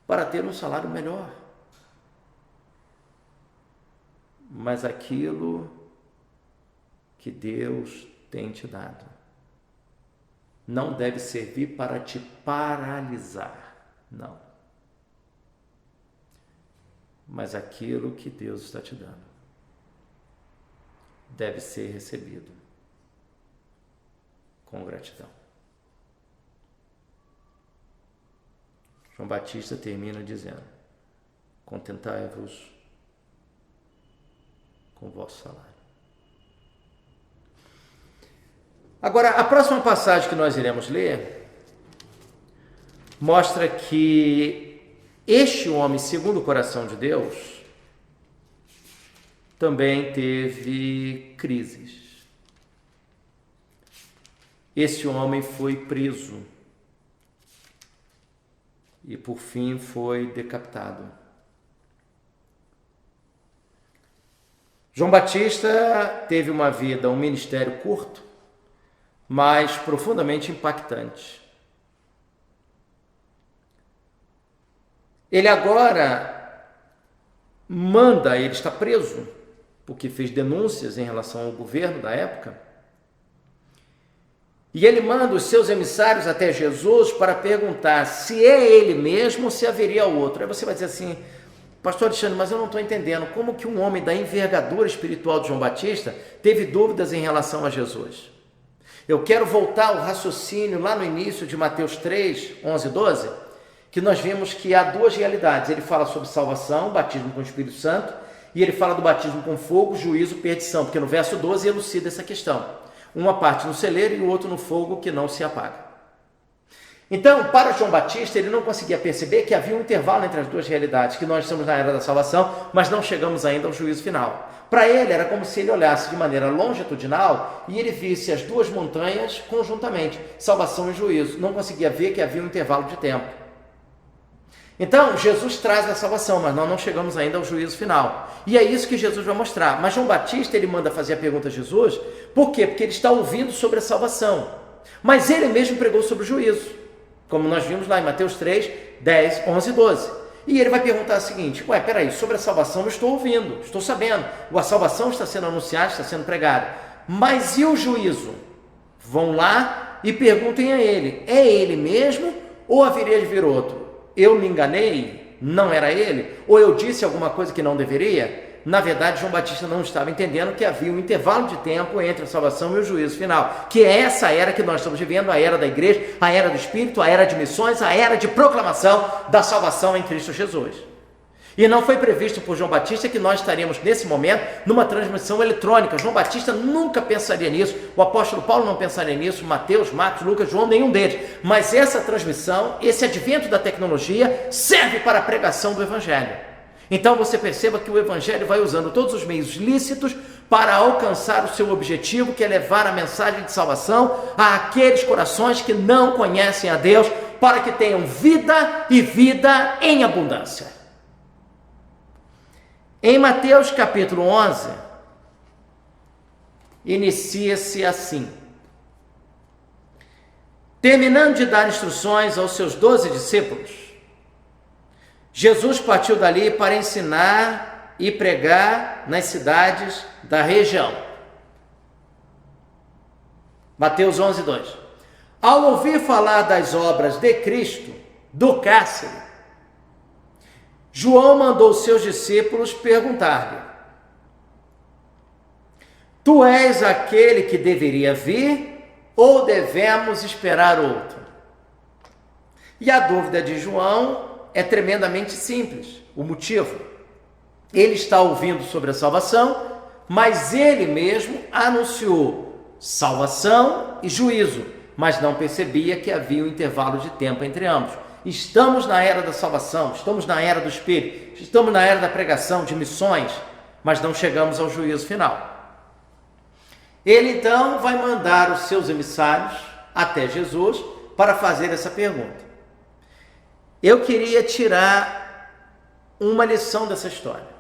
para ter um salário melhor. Mas aquilo que Deus tem te dado não deve servir para te paralisar, não. Mas aquilo que Deus está te dando deve ser recebido com gratidão. João Batista termina dizendo: contentai-vos com o vosso salário. Agora, a próxima passagem que nós iremos ler mostra que este homem, segundo o coração de Deus, também teve crises. Esse homem foi preso e, por fim, foi decapitado. João Batista teve uma vida, um ministério curto, mas profundamente impactante. Ele agora ele está preso, porque fez denúncias em relação ao governo da época, e ele manda os seus emissários até Jesus para perguntar se é ele mesmo ou se haveria outro. Aí você vai dizer assim: pastor Alexandre, mas eu não estou entendendo como que um homem da envergadura espiritual de João Batista teve dúvidas em relação a Jesus. Eu quero voltar ao raciocínio lá no início de Mateus 3, 11 e 12, que nós vimos que há duas realidades. Ele fala sobre salvação, batismo com o Espírito Santo, e ele fala do batismo com fogo, juízo, perdição, porque no verso 12 elucida essa questão. Uma parte no celeiro e o outro no fogo que não se apaga. Então, para João Batista, ele não conseguia perceber que havia um intervalo entre as duas realidades, que nós estamos na era da salvação, mas não chegamos ainda ao juízo final. Para ele, era como se ele olhasse de maneira longitudinal e ele visse as duas montanhas conjuntamente, salvação e juízo. Não conseguia ver que havia um intervalo de tempo. Então, Jesus traz a salvação, mas nós não chegamos ainda ao juízo final. E é isso que Jesus vai mostrar. Mas João Batista, ele manda fazer a pergunta a Jesus, por quê? Porque ele está ouvindo sobre a salvação. Mas ele mesmo pregou sobre o juízo, como nós vimos lá em Mateus 3, 10, 11 e 12. E ele vai perguntar o seguinte: peraí, sobre a salvação eu estou ouvindo, estou sabendo, a salvação está sendo anunciada, está sendo pregada, mas e o juízo? Vão lá e perguntem a ele: é ele mesmo ou haveria de vir outro? Eu me enganei? Não era ele? Ou eu disse alguma coisa que não deveria? Na verdade, João Batista não estava entendendo que havia um intervalo de tempo entre a salvação e o juízo final, que é essa era que nós estamos vivendo, a era da igreja, a era do Espírito, a era de missões, a era de proclamação da salvação em Cristo Jesus. E não foi previsto por João Batista que nós estaríamos nesse momento numa transmissão eletrônica. João Batista nunca pensaria nisso, o apóstolo Paulo não pensaria nisso, Mateus, Marcos, Lucas, João, nenhum deles. Mas essa transmissão, esse advento da tecnologia serve para a pregação do Evangelho. Então você perceba que o Evangelho vai usando todos os meios lícitos para alcançar o seu objetivo, que é levar a mensagem de salvação àqueles corações que não conhecem a Deus, para que tenham vida e vida em abundância. Em Mateus capítulo 11, inicia-se assim: terminando de dar instruções aos seus 12 discípulos, Jesus partiu dali para ensinar e pregar nas cidades da região. Mateus 11, 2. Ao ouvir falar das obras de Cristo, do cárcere, João mandou seus discípulos perguntar-lhe: tu és aquele que deveria vir ou devemos esperar outro? E a dúvida de João é tremendamente simples. O motivo: ele está ouvindo sobre a salvação, mas ele mesmo anunciou salvação e juízo, mas não percebia que havia um intervalo de tempo entre ambos. Estamos na era da salvação, estamos na era do Espírito, estamos na era da pregação, de missões, mas não chegamos ao juízo final. Ele então vai mandar os seus emissários até Jesus para fazer essa pergunta. Eu queria tirar uma lição dessa história.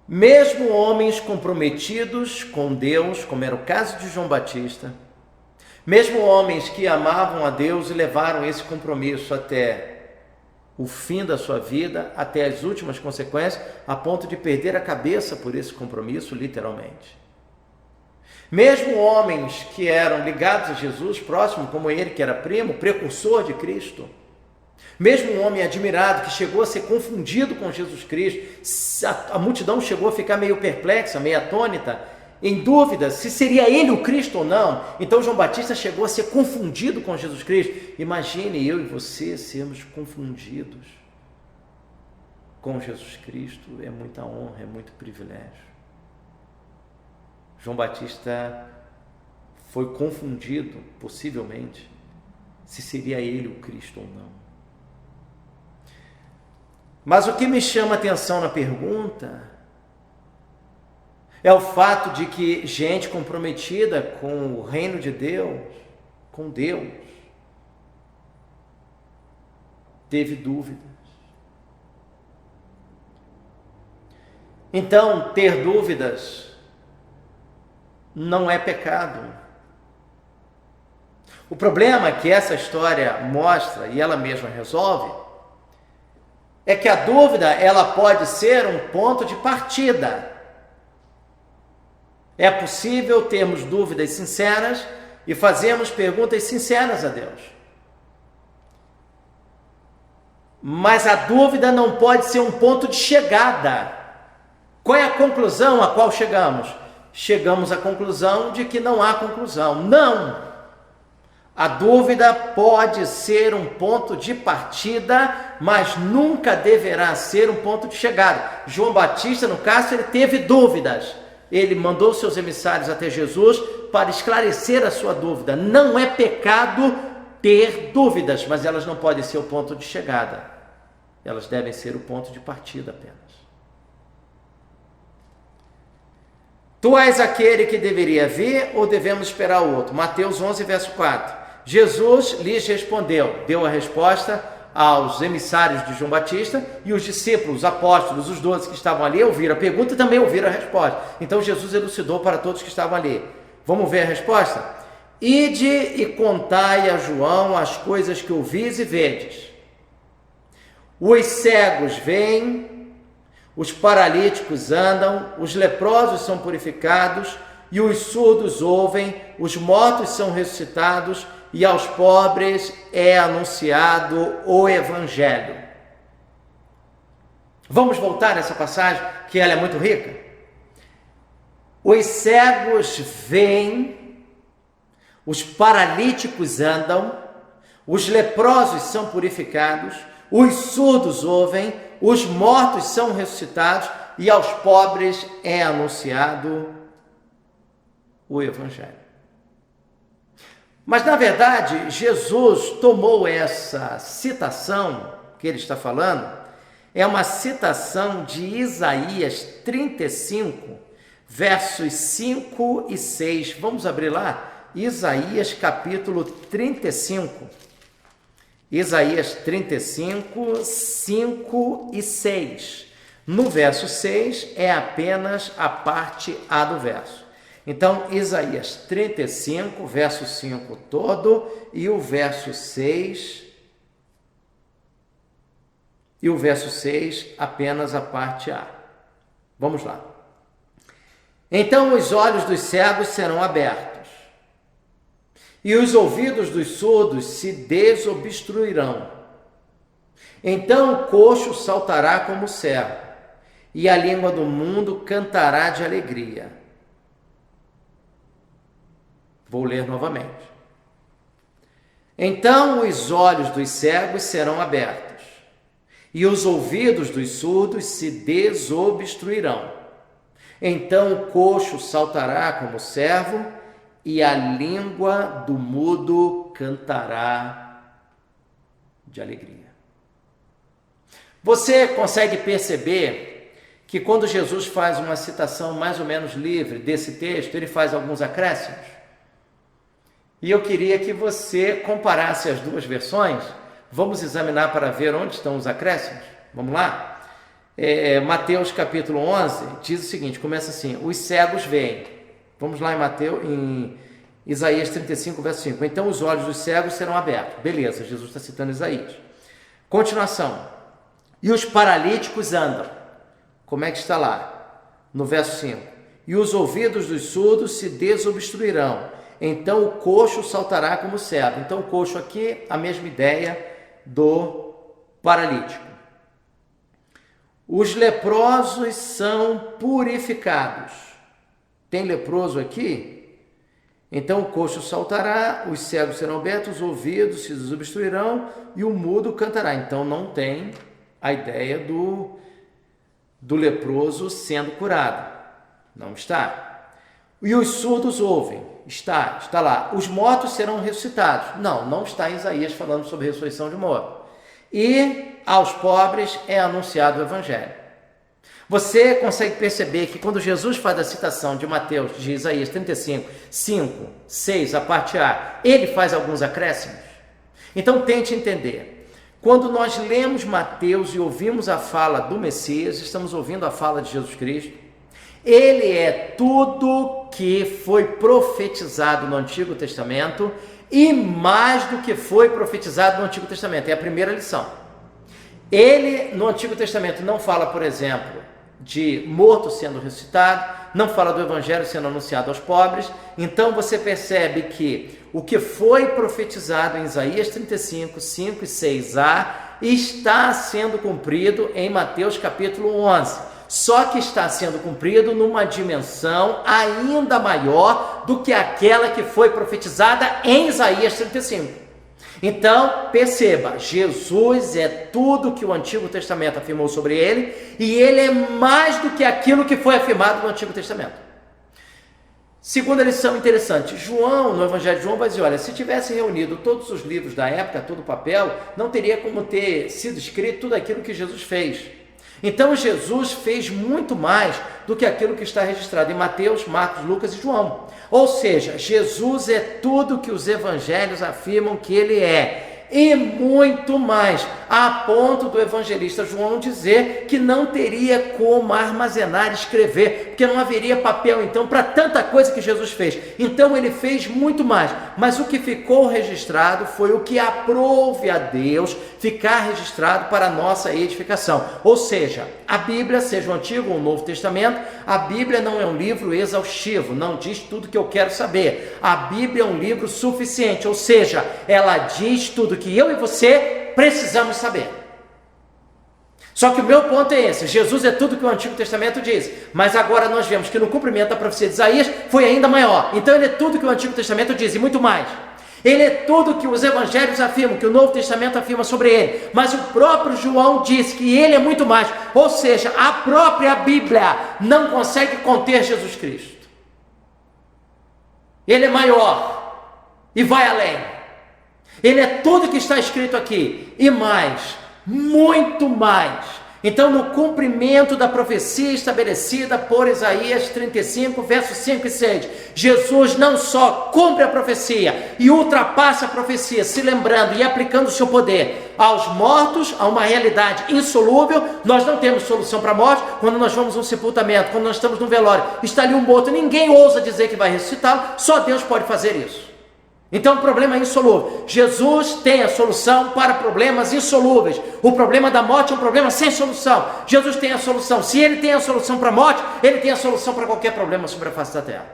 Mesmo homens comprometidos com Deus, como era o caso de João Batista, mesmo homens que amavam a Deus e levaram esse compromisso até o fim da sua vida, até as últimas consequências, a ponto de perder a cabeça por esse compromisso, literalmente. Mesmo homens que eram ligados a Jesus, próximo como ele, que era primo, precursor de Cristo, mesmo um homem admirado que chegou a ser confundido com Jesus Cristo, a multidão chegou a ficar meio perplexa, meio atônita, em dúvida se seria ele o Cristo ou não. Então João Batista chegou a ser confundido com Jesus Cristo. Imagine eu e você sermos confundidos com Jesus Cristo. É muita honra, é muito privilégio. João Batista foi confundido, possivelmente, se seria ele o Cristo ou não. Mas o que me chama a atenção na pergunta é o fato de que gente comprometida com o reino de Deus, com Deus, teve dúvidas. Então, ter dúvidas não é pecado. O problema que essa história mostra, e ela mesma resolve, é que a dúvida, ela pode ser um ponto de partida. É possível termos dúvidas sinceras e fazermos perguntas sinceras a Deus. Mas a dúvida não pode ser um ponto de chegada. Qual é a conclusão a qual chegamos? Chegamos à conclusão de que não há conclusão. Não! A dúvida pode ser um ponto de partida, mas nunca deverá ser um ponto de chegada. João Batista, no caso, ele teve dúvidas. Ele mandou seus emissários até Jesus para esclarecer a sua dúvida. Não é pecado ter dúvidas, mas elas não podem ser o ponto de chegada. Elas devem ser o ponto de partida apenas. Tu és aquele que deveria vir ou devemos esperar o outro? Mateus 11, verso 4. Jesus lhes respondeu, deu a resposta aos emissários de João Batista, e os discípulos, os apóstolos, os 12 que estavam ali, ouviram a pergunta e também ouviram a resposta. Então Jesus elucidou para todos que estavam ali. Vamos ver a resposta? Ide e contai a João as coisas que ouvis e vedes. Os cegos veem, os paralíticos andam, os leprosos são purificados, e os surdos ouvem, os mortos são ressuscitados, e aos pobres é anunciado o Evangelho. Vamos voltar nessa passagem, que ela é muito rica. Os cegos veem, os paralíticos andam, os leprosos são purificados, os surdos ouvem, os mortos são ressuscitados, e aos pobres é anunciado o Evangelho. Mas, na verdade, Jesus tomou essa citação que ele está falando, é uma citação de Isaías 35, versos 5 e 6. Vamos abrir lá? Isaías capítulo 35. Isaías 35, 5 e 6. No verso 6 é apenas a parte A do verso. Então, Isaías 35, verso 5 todo, e o verso 6, apenas a parte A. Vamos lá. Então os olhos dos cegos serão abertos, e os ouvidos dos surdos se desobstruirão. Então o coxo saltará como servo, e a língua do mundo cantará de alegria. Vou ler novamente. Então os olhos dos cegos serão abertos, e os ouvidos dos surdos se desobstruirão. Então o coxo saltará como servo, e a língua do mudo cantará de alegria. Você consegue perceber que quando Jesus faz uma citação mais ou menos livre desse texto, ele faz alguns acréscimos. E eu queria que você comparasse as duas versões. Vamos examinar para ver onde estão os acréscimos? Vamos lá? Mateus capítulo 11 diz o seguinte, começa assim, os cegos veem. Vamos lá em Isaías 35, verso 5. Então os olhos dos cegos serão abertos. Beleza, Jesus está citando Isaías. Continuação. E os paralíticos andam. Como é que está lá? No verso 5. E os ouvidos dos surdos se desobstruirão. Então o coxo saltará como cedro. Então o coxo aqui, a mesma ideia do paralítico. Os leprosos são purificados. Tem leproso aqui? Então o coxo saltará, os cegos serão abertos, os ouvidos se desobstruirão e o mudo cantará. Então não tem a ideia do leproso sendo curado. Não está. E os surdos ouvem. Está lá. Os mortos serão ressuscitados. Não está em Isaías falando sobre ressurreição de mortos. E aos pobres é anunciado o Evangelho. Você consegue perceber que quando Jesus faz a citação de Mateus, de Isaías 35, 5, 6, a parte A, ele faz alguns acréscimos? Então tente entender. Quando nós lemos Mateus e ouvimos a fala do Messias, estamos ouvindo a fala de Jesus Cristo, ele é tudo que foi profetizado no Antigo Testamento e mais do que foi profetizado no Antigo Testamento. É a primeira lição. Ele, no Antigo Testamento, não fala, por exemplo, de morto sendo ressuscitado, não fala do Evangelho sendo anunciado aos pobres. Então você percebe que o que foi profetizado em Isaías 35, 5 e 6a está sendo cumprido em Mateus capítulo 11. Só que está sendo cumprido numa dimensão ainda maior do que aquela que foi profetizada em Isaías 35. Então, perceba, Jesus é tudo que o Antigo Testamento afirmou sobre ele, e ele é mais do que aquilo que foi afirmado no Antigo Testamento. Segunda lição interessante, João, no Evangelho de João, vai dizer, olha, se tivesse reunido todos os livros da época, todo o papel, não teria como ter sido escrito tudo aquilo que Jesus fez. Então Jesus fez muito mais do que aquilo que está registrado em Mateus, Marcos, Lucas e João. Ou seja, Jesus é tudo que os evangelhos afirmam que ele é. E muito mais, a ponto do evangelista João dizer que não teria como armazenar, escrever, porque não haveria papel então para tanta coisa que Jesus fez. Então ele fez muito mais, mas o que ficou registrado foi o que aprouve a Deus ficar registrado para a nossa edificação. Ou seja, a Bíblia, seja o Antigo ou o Novo Testamento, a Bíblia não é um livro exaustivo, não diz tudo que eu quero saber. A Bíblia é um livro suficiente, ou seja, ela diz tudo que eu e você precisamos saber. Só que o meu ponto é esse, Jesus é tudo que o Antigo Testamento diz, mas agora nós vemos que no cumprimento da profecia de Isaías foi ainda maior. Então ele é tudo que o Antigo Testamento diz e muito mais. Ele é tudo que os evangelhos afirmam, que o Novo Testamento afirma sobre ele, mas o próprio João diz que ele é muito mais, ou seja, a própria Bíblia não consegue conter Jesus Cristo. Ele é maior e vai além. Ele é tudo que está escrito aqui e mais, muito mais. Então, no cumprimento da profecia estabelecida por Isaías 35, versos 5 e 6, Jesus não só cumpre a profecia e ultrapassa a profecia, se lembrando e aplicando o seu poder aos mortos, a uma realidade insolúvel. Nós não temos solução para a morte. Quando nós vamos a um sepultamento, quando nós estamos no velório, está ali um morto, ninguém ousa dizer que vai ressuscitá-lo, só Deus pode fazer isso. Então o problema é insolúvel. Jesus tem a solução para problemas insolúveis. O problema da morte é um problema sem solução. Jesus tem a solução. Se ele tem a solução para a morte, ele tem a solução para qualquer problema sobre a face da terra.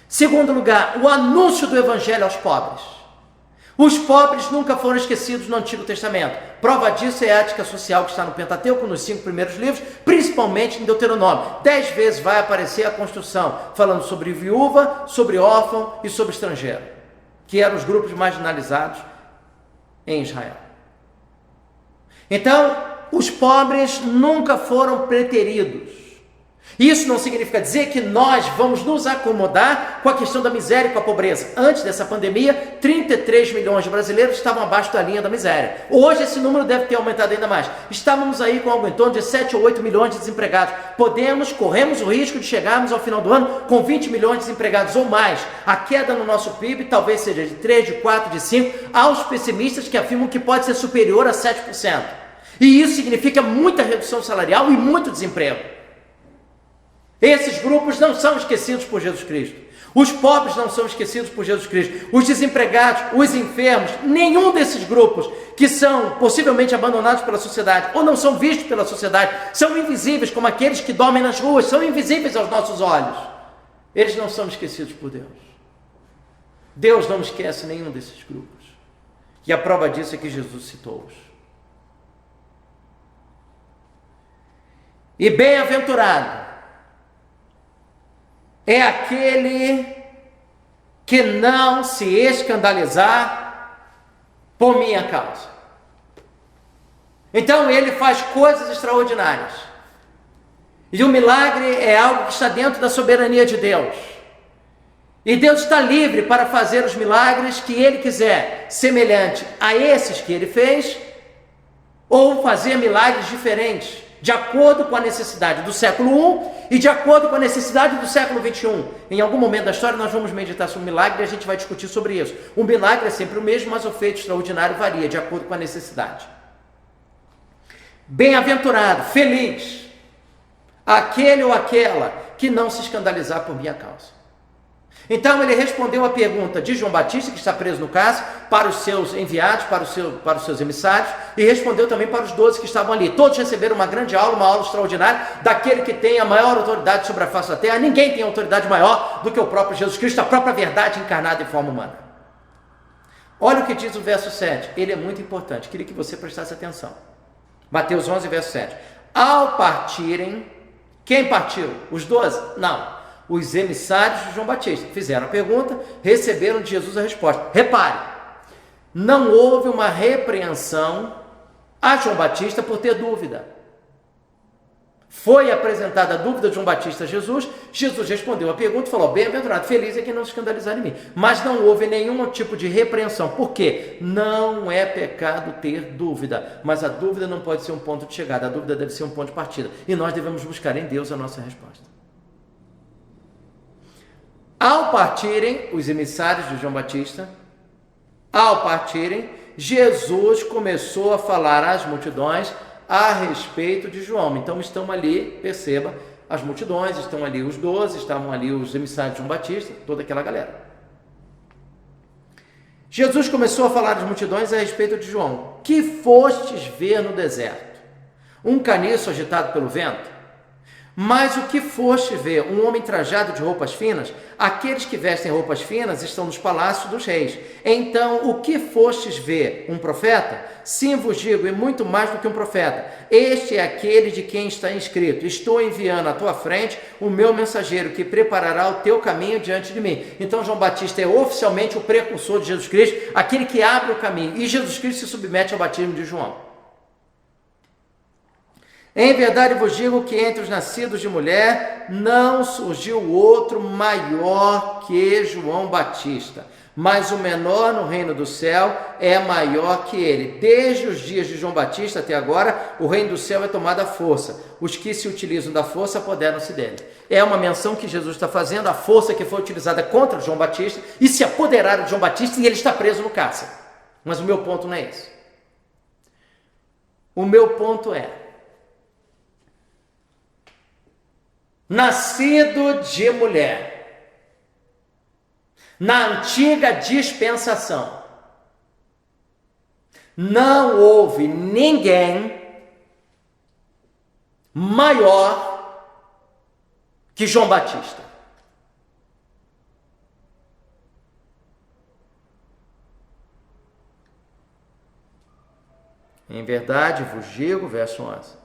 Segundo lugar, o anúncio do evangelho aos pobres. Os pobres nunca foram esquecidos no Antigo Testamento. Prova disso é a ética social que está no Pentateuco, nos 5 primeiros livros, principalmente em Deuteronômio. 10 vezes vai aparecer a construção, falando sobre viúva, sobre órfão e sobre estrangeiro, que eram os grupos marginalizados em Israel. Então, os pobres nunca foram preteridos. Isso não significa dizer que nós vamos nos acomodar com a questão da miséria e com a pobreza. Antes dessa pandemia, 33 milhões de brasileiros estavam abaixo da linha da miséria. Hoje esse número deve ter aumentado ainda mais. Estávamos aí com algo em torno de 7 ou 8 milhões de desempregados. Corremos o risco de chegarmos ao final do ano com 20 milhões de desempregados ou mais. A queda no nosso PIB talvez seja de 3, de 4, de 5, aos pessimistas que afirmam que pode ser superior a 7%. E isso significa muita redução salarial e muito desemprego. Esses grupos não são esquecidos por Jesus Cristo. Os pobres não são esquecidos por Jesus Cristo. Os desempregados, os enfermos, nenhum desses grupos que são possivelmente abandonados pela sociedade ou não são vistos pela sociedade, são invisíveis, como aqueles que dormem nas ruas, são invisíveis aos nossos olhos. Eles não são esquecidos por Deus. Deus não esquece nenhum desses grupos. E a prova disso é que Jesus citou-os. E bem-aventurado é aquele que não se escandalizar por minha causa. Então ele faz coisas extraordinárias. E o milagre é algo que está dentro da soberania de Deus. E Deus está livre para fazer os milagres que Ele quiser, semelhante a esses que Ele fez, ou fazer milagres diferentes, de acordo com a necessidade do século I e de acordo com a necessidade do século XXI. Em algum momento da história nós vamos meditar sobre o milagre e a gente vai discutir sobre isso. O milagre é sempre o mesmo, mas o feito extraordinário varia de acordo com a necessidade. Bem-aventurado, feliz, aquele ou aquela que não se escandalizar por minha causa. Então ele respondeu a pergunta de João Batista, que está preso no cárcere, para os seus enviados, para os seus emissários, e respondeu também para os 12 que estavam ali. Todos receberam uma grande aula, uma aula extraordinária, daquele que tem a maior autoridade sobre a face da terra. Ninguém tem autoridade maior do que o próprio Jesus Cristo, a própria verdade encarnada em forma humana. Olha o que diz o verso 7, ele é muito importante, queria que você prestasse atenção. Mateus 11, verso 7. Ao partirem, quem partiu? Os 12? Não. Os emissários de João Batista fizeram a pergunta, receberam de Jesus a resposta. Repare, não houve uma repreensão a João Batista por ter dúvida. Foi apresentada a dúvida de João Batista a Jesus, Jesus respondeu a pergunta e falou, bem-aventurado, feliz é quem não se escandalizar em mim. Mas não houve nenhum tipo de repreensão. Por quê? Não é pecado ter dúvida, mas a dúvida não pode ser um ponto de chegada, a dúvida deve ser um ponto de partida. E nós devemos buscar em Deus a nossa resposta. Ao partirem, os emissários de João Batista, ao partirem, Jesus começou a falar às multidões a respeito de João. Então estão ali, perceba, as multidões, estão ali os 12, estavam ali os emissários de João Batista, toda aquela galera. Jesus começou a falar às multidões a respeito de João. Que fostes ver no deserto? Um caniço agitado pelo vento? Mas o que foste ver? Um homem trajado de roupas finas? Aqueles que vestem roupas finas estão nos palácios dos reis. Então, o que fostes ver? Um profeta? Sim, vos digo, e muito mais do que um profeta. Este é aquele de quem está escrito: estou enviando à tua frente o meu mensageiro, que preparará o teu caminho diante de mim. Então, João Batista é oficialmente o precursor de Jesus Cristo, aquele que abre o caminho. E Jesus Cristo se submete ao batismo de João. Em verdade vos digo que entre os nascidos de mulher não surgiu outro maior que João Batista, mas o menor no reino do céu é maior que ele. Desde os dias de João Batista até agora, o reino do céu é tomado à força. Os que se utilizam da força apoderam-se dele. É uma menção que Jesus está fazendo, a força que foi utilizada contra João Batista, e se apoderaram de João Batista e ele está preso no cárcere. Mas o meu ponto não é esse. O meu ponto é: nascido de mulher, na antiga dispensação, não houve ninguém maior que João Batista. Em verdade vos digo, verso 11,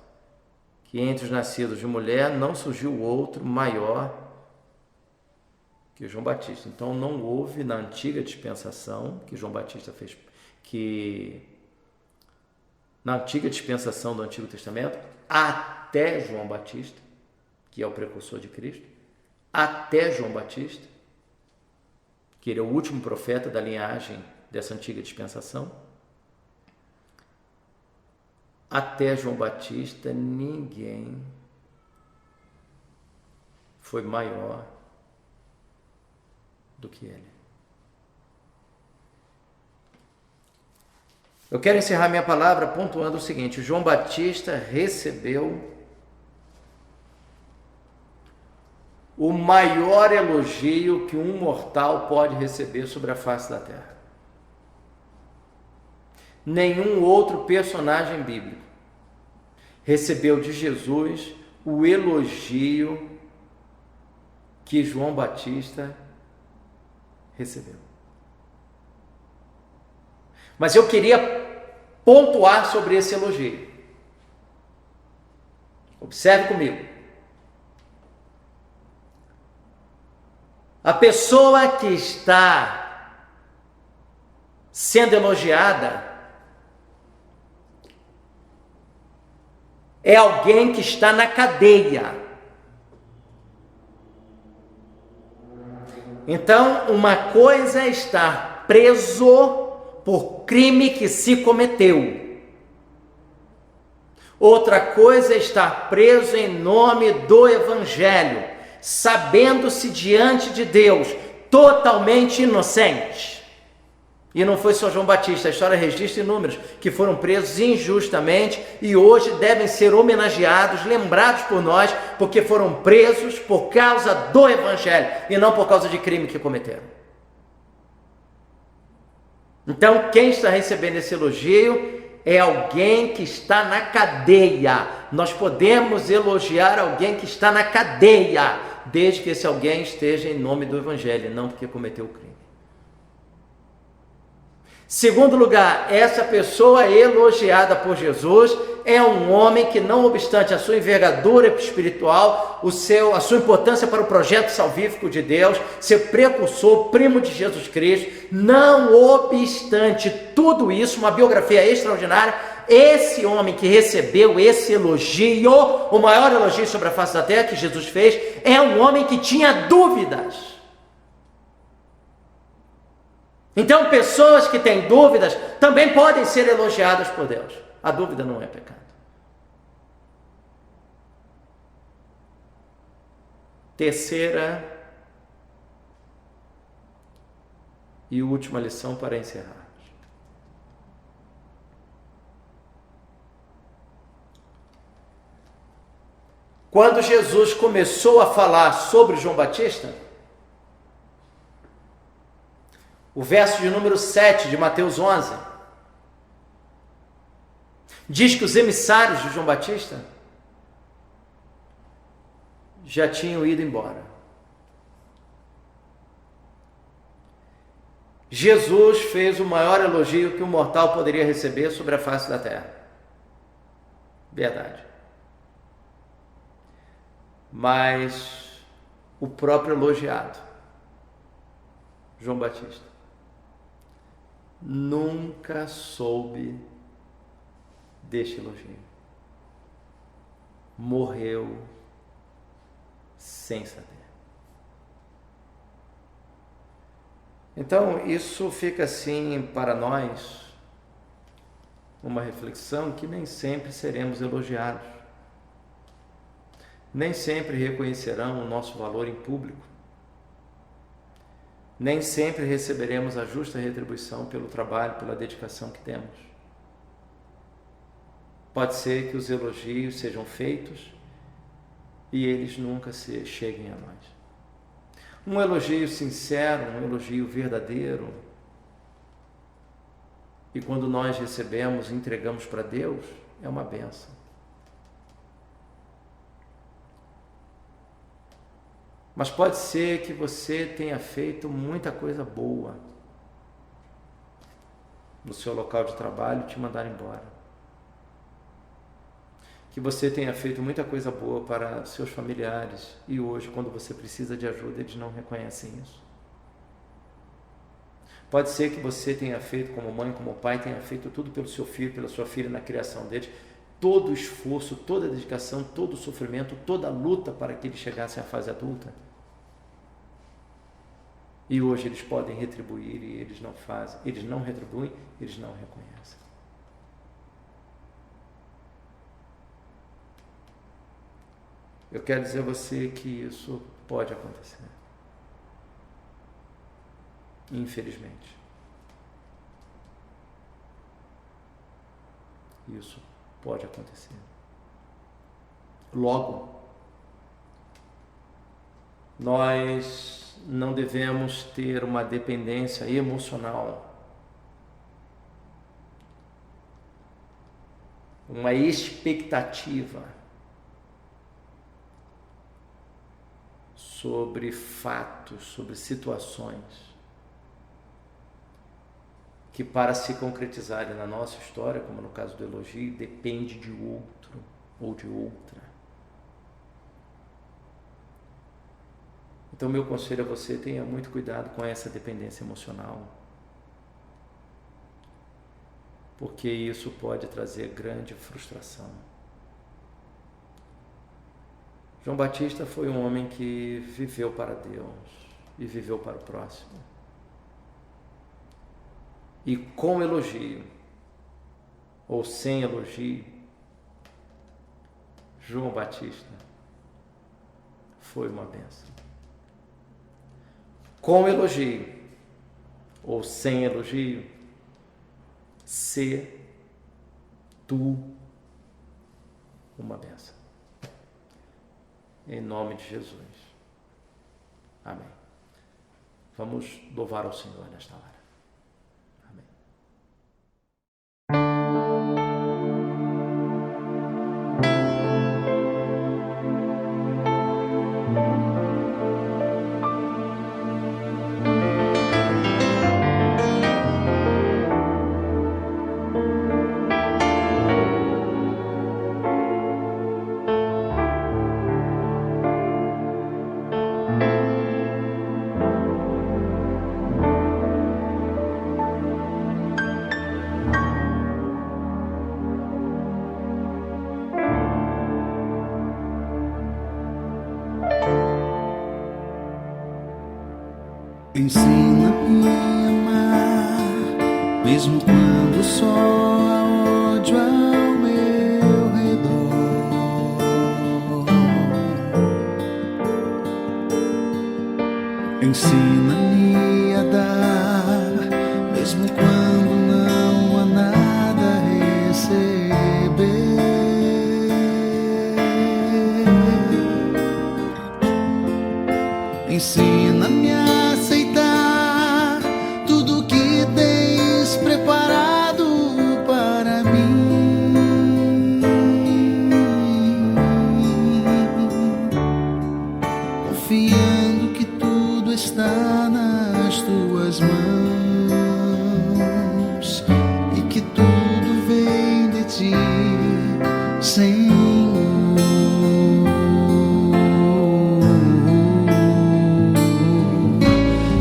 que entre os nascidos de mulher não surgiu outro maior que João Batista. Então não houve na antiga dispensação que João Batista fez, que na antiga dispensação do Antigo Testamento, até João Batista, que é o precursor de Cristo, até João Batista, que ele é o último profeta da linhagem dessa antiga dispensação. Até João Batista, ninguém foi maior do que ele. Eu quero encerrar minha palavra pontuando o seguinte: João Batista recebeu o maior elogio que um mortal pode receber sobre a face da terra. Nenhum outro personagem bíblico recebeu de Jesus o elogio que João Batista recebeu. Mas eu queria pontuar sobre esse elogio. Observe comigo. A pessoa que está sendo elogiada é alguém que está na cadeia. Então, uma coisa é estar preso por crime que se cometeu. Outra coisa é estar preso em nome do Evangelho, sabendo-se diante de Deus totalmente inocente. E não foi só João Batista, a história registra inúmeros que foram presos injustamente e hoje devem ser homenageados, lembrados por nós, porque foram presos por causa do Evangelho e não por causa de crime que cometeram. Então, quem está recebendo esse elogio é alguém que está na cadeia. Nós podemos elogiar alguém que está na cadeia, desde que esse alguém esteja em nome do Evangelho, não porque cometeu o crime. Segundo lugar, essa pessoa elogiada por Jesus é um homem que, não obstante a sua envergadura espiritual, a sua importância para o projeto salvífico de Deus, ser precursor, primo de Jesus Cristo, não obstante tudo isso, uma biografia extraordinária, esse homem que recebeu esse elogio, o maior elogio sobre a face da terra que Jesus fez, é um homem que tinha dúvidas. Então, pessoas que têm dúvidas também podem ser elogiadas por Deus. A dúvida não é pecado. Terceira e última lição para encerrar. Quando Jesus começou a falar sobre João Batista, o verso de número 7 de Mateus 11 diz que os emissários de João Batista já tinham ido embora. Jesus fez o maior elogio que um mortal poderia receber sobre a face da terra. Verdade. Mas o próprio elogiado, João Batista, nunca soube deste elogio. Morreu sem saber. Então, isso fica assim para nós uma reflexão que nem sempre seremos elogiados. Nem sempre reconhecerão o nosso valor em público. Nem sempre receberemos a justa retribuição pelo trabalho, pela dedicação que temos. Pode ser que os elogios sejam feitos e eles nunca cheguem a nós. Um elogio sincero, um elogio verdadeiro, e quando nós recebemos e entregamos para Deus, é uma bênção. Mas pode ser que você tenha feito muita coisa boa no seu local de trabalho e te mandaram embora. Que você tenha feito muita coisa boa para seus familiares e hoje, quando você precisa de ajuda, eles não reconhecem isso. Pode ser que você tenha feito, como mãe, como pai, tenha feito tudo pelo seu filho, pela sua filha na criação deles todo o esforço, toda a dedicação, todo o sofrimento, toda a luta para que eles chegassem à fase adulta. E hoje eles podem retribuir e eles não fazem, eles não retribuem, eles não reconhecem. Eu quero dizer a você que isso pode acontecer. Infelizmente. Isso pode acontecer. Logo, nós não devemos ter uma dependência emocional, uma expectativa sobre fatos, sobre situações que, para se concretizarem na nossa história, como no caso do elogio, depende de outro ou de outra. Então, meu conselho a você: tenha muito cuidado com essa dependência emocional, porque isso pode trazer grande frustração. João Batista foi um homem que viveu para Deus e viveu para o próximo. E com elogio ou sem elogio, João Batista foi uma bênção. Com elogio ou sem elogio, ser tu uma bênção. Em nome de Jesus. Amém. Vamos louvar ao Senhor nesta hora. Ensina-me a amar, mesmo quando só há ódio ao meu redor. Ensina-me a dar, mesmo quando não há nada a receber. Ensina-me a aceitar tudo que tens preparado para mim, confiando que tudo está nas tuas mãos e que tudo vem de ti, Senhor.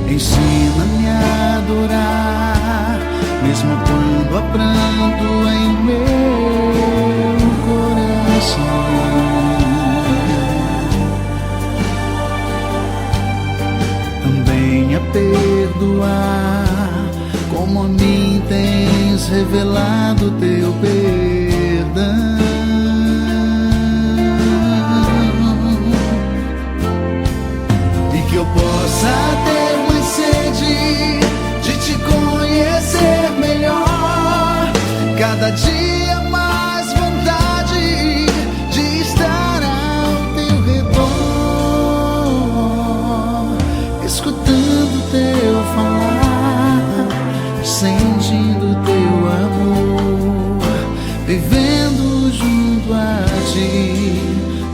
Ensina-me a adorar, mesmo quando há pranto em meu coração. Também a perdoar, como a mim tens revelado teu perdão. E que eu possa ter mais sede de te conhecer melhor, cada dia mais vontade de estar ao teu redor, escutando teu falar, sentindo teu amor, vivendo junto a ti,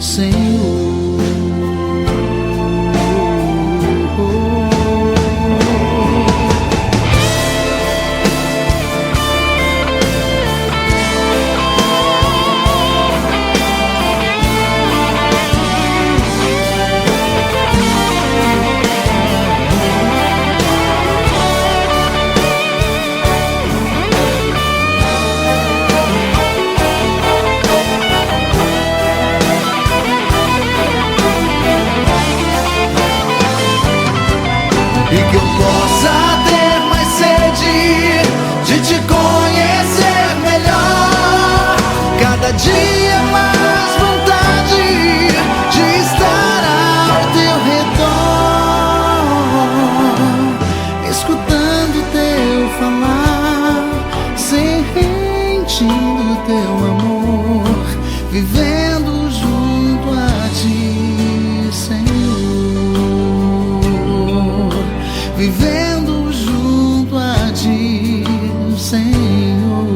Senhor. vivendo junto a ti, Senhor,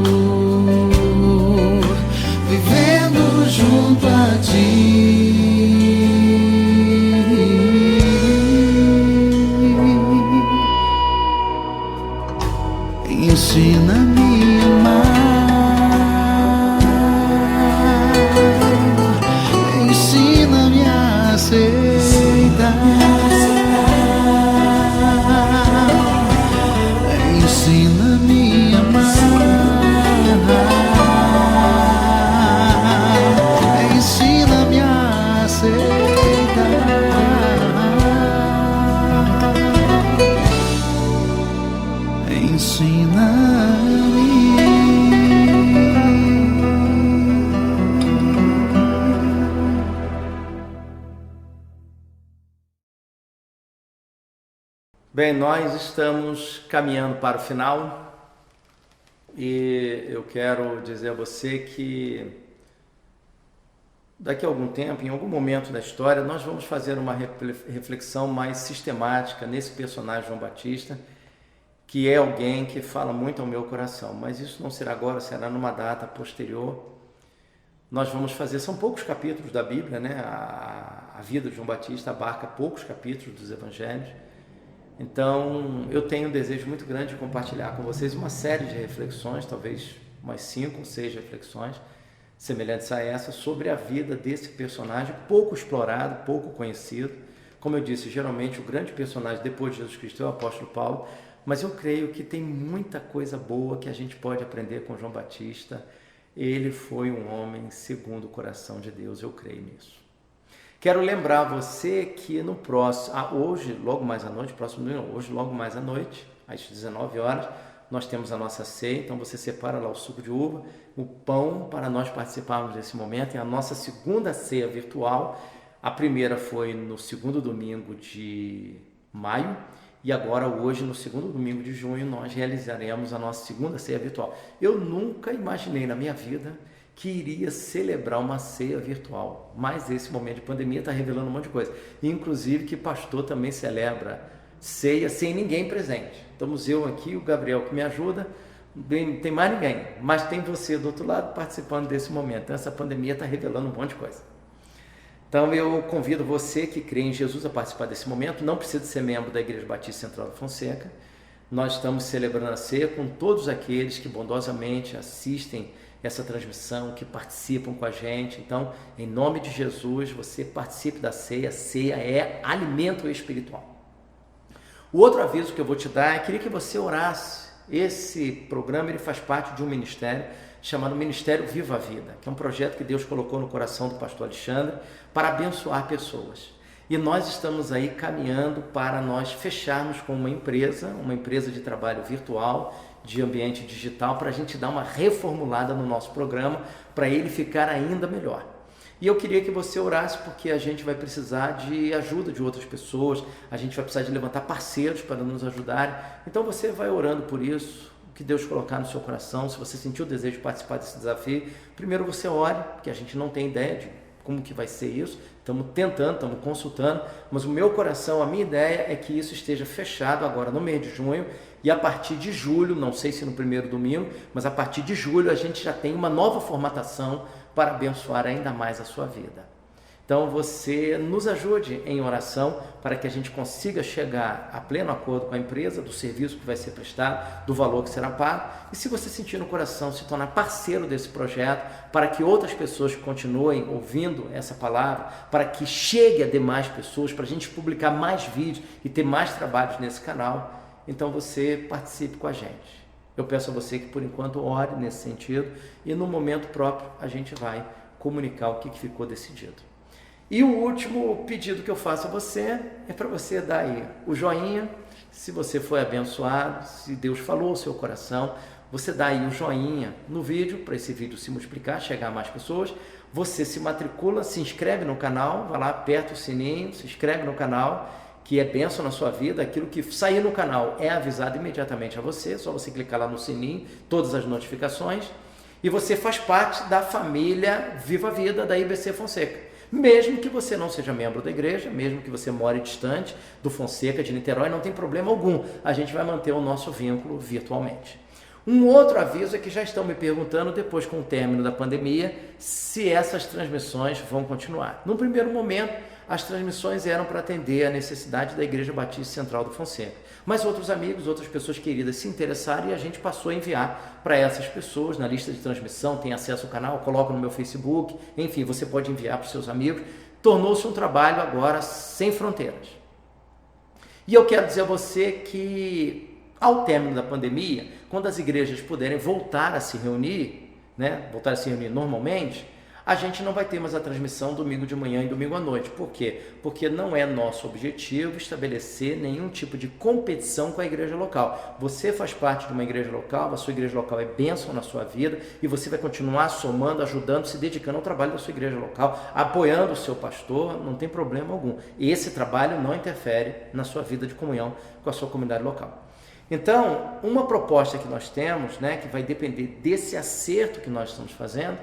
vivendo junto a ti. Ensina-me a amar, ensina-me a aceitar, ensina-me a amar, ensina-me a aceitar. Bem, nós estamos caminhando para o final e eu quero dizer a você que daqui a algum tempo, em algum momento da história, nós vamos fazer uma reflexão mais sistemática nesse personagem João Batista, que é alguém que fala muito ao meu coração, mas isso não será agora, será numa data posterior. Nós vamos fazer, são poucos capítulos da Bíblia, né? A vida de João Batista abarca poucos capítulos dos Evangelhos. Então, eu tenho um desejo muito grande de compartilhar com vocês uma série de reflexões, talvez umas 5 ou 6 reflexões semelhantes a essa, sobre a vida desse personagem pouco explorado, pouco conhecido. Como eu disse, geralmente o grande personagem depois de Jesus Cristo é o apóstolo Paulo, mas eu creio que tem muita coisa boa que a gente pode aprender com João Batista. Ele foi um homem segundo o coração de Deus, eu creio nisso. Quero lembrar você que no próximo, hoje, logo mais à noite, hoje, logo mais à noite, às 19 horas, nós temos a nossa ceia, então você separa lá o suco de uva, o pão, para nós participarmos desse momento, é a nossa segunda ceia virtual. A primeira foi no segundo domingo de maio, e agora hoje, no segundo domingo de junho, nós realizaremos a nossa segunda ceia virtual. Eu nunca imaginei na minha vida que iria celebrar uma ceia virtual, mas esse momento de pandemia está revelando um monte de coisa, inclusive que pastor também celebra ceia sem ninguém presente. Estamos eu aqui, o Gabriel que me ajuda, tem mais ninguém, mas tem você do outro lado participando desse momento. Então, essa pandemia está revelando um monte de coisa. Então eu convido você que crê em Jesus a participar desse momento. Não precisa ser membro da Igreja Batista Central da Fonseca. Nós estamos celebrando a ceia com todos aqueles que bondosamente assistem essa transmissão, que participam com a gente. Então, em nome de Jesus, você participe da ceia. A ceia é alimento espiritual. O outro aviso que eu vou te dar é que queria que você orasse. Esse programa ele faz parte de um ministério chamado Ministério Viva a Vida, que é um projeto que Deus colocou no coração do pastor Alexandre para abençoar pessoas. E nós estamos aí caminhando para nós fecharmos com uma empresa de trabalho virtual, de ambiente digital, para a gente dar uma reformulada no nosso programa, para ele ficar ainda melhor. E eu queria que você orasse, porque a gente vai precisar de ajuda de outras pessoas, a gente vai precisar de levantar parceiros para nos ajudarem. Então você vai orando por isso, o que Deus colocar no seu coração. Se você sentiu o desejo de participar desse desafio, primeiro você ore, porque a gente não tem ideia de como que vai ser isso, estamos tentando, estamos consultando, mas o meu coração, a minha ideia é que isso esteja fechado agora no mês de junho, e a partir de julho, não sei se no primeiro domingo, mas a partir de julho a gente já tem uma nova formatação para abençoar ainda mais a sua vida. Então você nos ajude em oração para que a gente consiga chegar a pleno acordo com a empresa, do serviço que vai ser prestado, do valor que será pago. E se você sentir no coração se tornar parceiro desse projeto, para que outras pessoas continuem ouvindo essa palavra, para que chegue a demais pessoas, para a gente publicar mais vídeos e ter mais trabalhos nesse canal, então você participe com a gente. Eu peço a você que por enquanto ore nesse sentido e no momento próprio a gente vai comunicar o que ficou decidido. E o último pedido que eu faço a você é para você dar aí o joinha, se você foi abençoado, se Deus falou ao seu coração, você dá aí o joinha no vídeo, para esse vídeo se multiplicar, chegar a mais pessoas, você se matricula, se inscreve no canal, vai lá, aperta o sininho, se inscreve no canal, que é bênção na sua vida, aquilo que sair no canal é avisado imediatamente a você, só você clicar lá no sininho, todas as notificações, e você faz parte da família Viva a Vida da IBC Fonseca. Mesmo que você não seja membro da igreja, mesmo que você more distante do Fonseca, de Niterói, não tem problema algum. A gente vai manter o nosso vínculo virtualmente. Um outro aviso é que já estão me perguntando, depois com o término da pandemia, se essas transmissões vão continuar. No primeiro momento, as transmissões eram para atender a necessidade da Igreja Batista Central do Fonseca. Mas outros amigos, outras pessoas queridas se interessaram e a gente passou a enviar para essas pessoas na lista de transmissão, tem acesso ao canal, coloco no meu Facebook, enfim, você pode enviar para os seus amigos. Tornou-se um trabalho agora sem fronteiras. E eu quero dizer a você que, ao término da pandemia, quando as igrejas puderem voltar a se reunir, voltar a se reunir normalmente, a gente não vai ter mais a transmissão domingo de manhã e domingo à noite. Por quê? Porque não é nosso objetivo estabelecer nenhum tipo de competição com a igreja local. Você faz parte de uma igreja local, a sua igreja local é bênção na sua vida e você vai continuar somando, ajudando, se dedicando ao trabalho da sua igreja local, apoiando o seu pastor, não tem problema algum. E esse trabalho não interfere na sua vida de comunhão com a sua comunidade local. Então, uma proposta que nós temos, que vai depender desse acerto que nós estamos fazendo,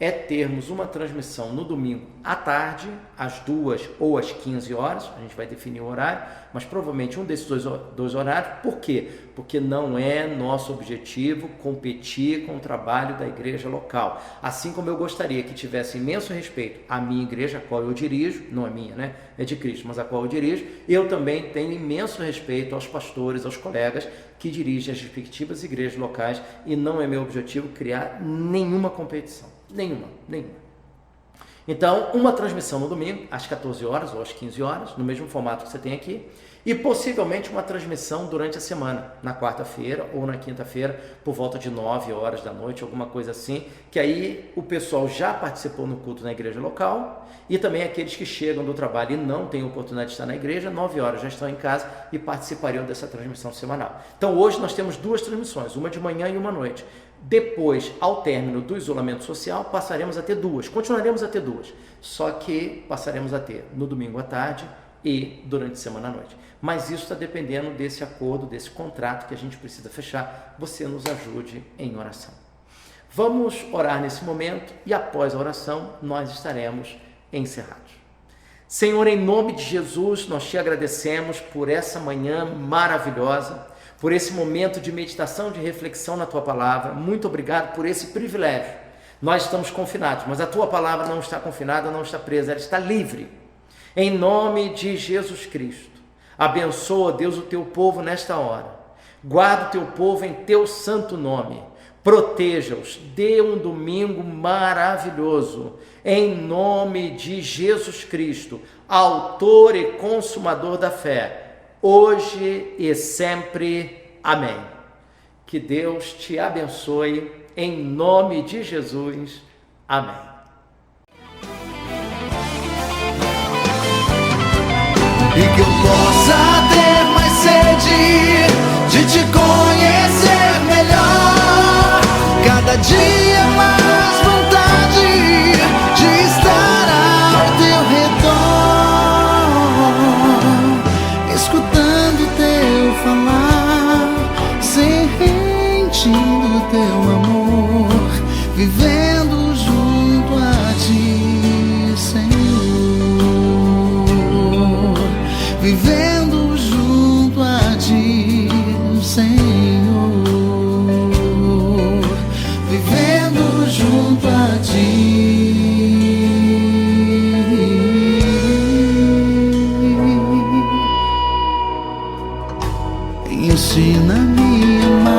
é termos uma transmissão no domingo à tarde, às 2 ou às 15 horas, a gente vai definir o horário, mas provavelmente um desses dois horários. Por quê? Porque não é nosso objetivo competir com o trabalho da igreja local. Assim como eu gostaria que tivesse imenso respeito à minha igreja, a qual eu dirijo, não é minha, é de Cristo, mas a qual eu dirijo, eu também tenho imenso respeito aos pastores, aos colegas que dirigem as respectivas igrejas locais e não é meu objetivo criar nenhuma competição. Nenhuma. Então, uma transmissão no domingo, às 14 horas ou às 15 horas, no mesmo formato que você tem aqui, e possivelmente uma transmissão durante a semana, na quarta-feira ou na quinta-feira, por volta de 9 horas da noite, alguma coisa assim, que aí o pessoal já participou no culto na igreja local, e também aqueles que chegam do trabalho e não têm oportunidade de estar na igreja, 9 horas já estão em casa e participariam dessa transmissão semanal. Então, hoje nós temos duas transmissões, uma de manhã e uma à noite. Depois, ao término do isolamento social, passaremos a ter duas, continuaremos a ter duas, só que passaremos a ter no domingo à tarde e durante a semana à noite. Mas isso está dependendo desse acordo, desse contrato que a gente precisa fechar. Você nos ajude em oração. Vamos orar nesse momento e após a oração nós estaremos encerrados. Senhor, em nome de Jesus, nós te agradecemos por essa manhã maravilhosa, por esse momento de meditação, de reflexão na Tua Palavra. Muito obrigado por esse privilégio. Nós estamos confinados, mas a Tua Palavra não está confinada, não está presa, ela está livre. Em nome de Jesus Cristo, abençoa, Deus, o Teu povo nesta hora. Guarda o Teu povo em Teu santo nome. Proteja-os, dê um domingo maravilhoso. Em nome de Jesus Cristo, autor e consumador da fé, hoje e sempre. Amém. Que Deus te abençoe, em nome de Jesus. Amém. E que eu possa ter mais sede de te conhecer melhor, cada dia mais vontade de estar ao teu redor, escutando teu falar, sentindo teu amor, vivendo junto a ti, Senhor, vivendo junto a ti, Senhor, vivendo junto a ti. Ensina-me a amar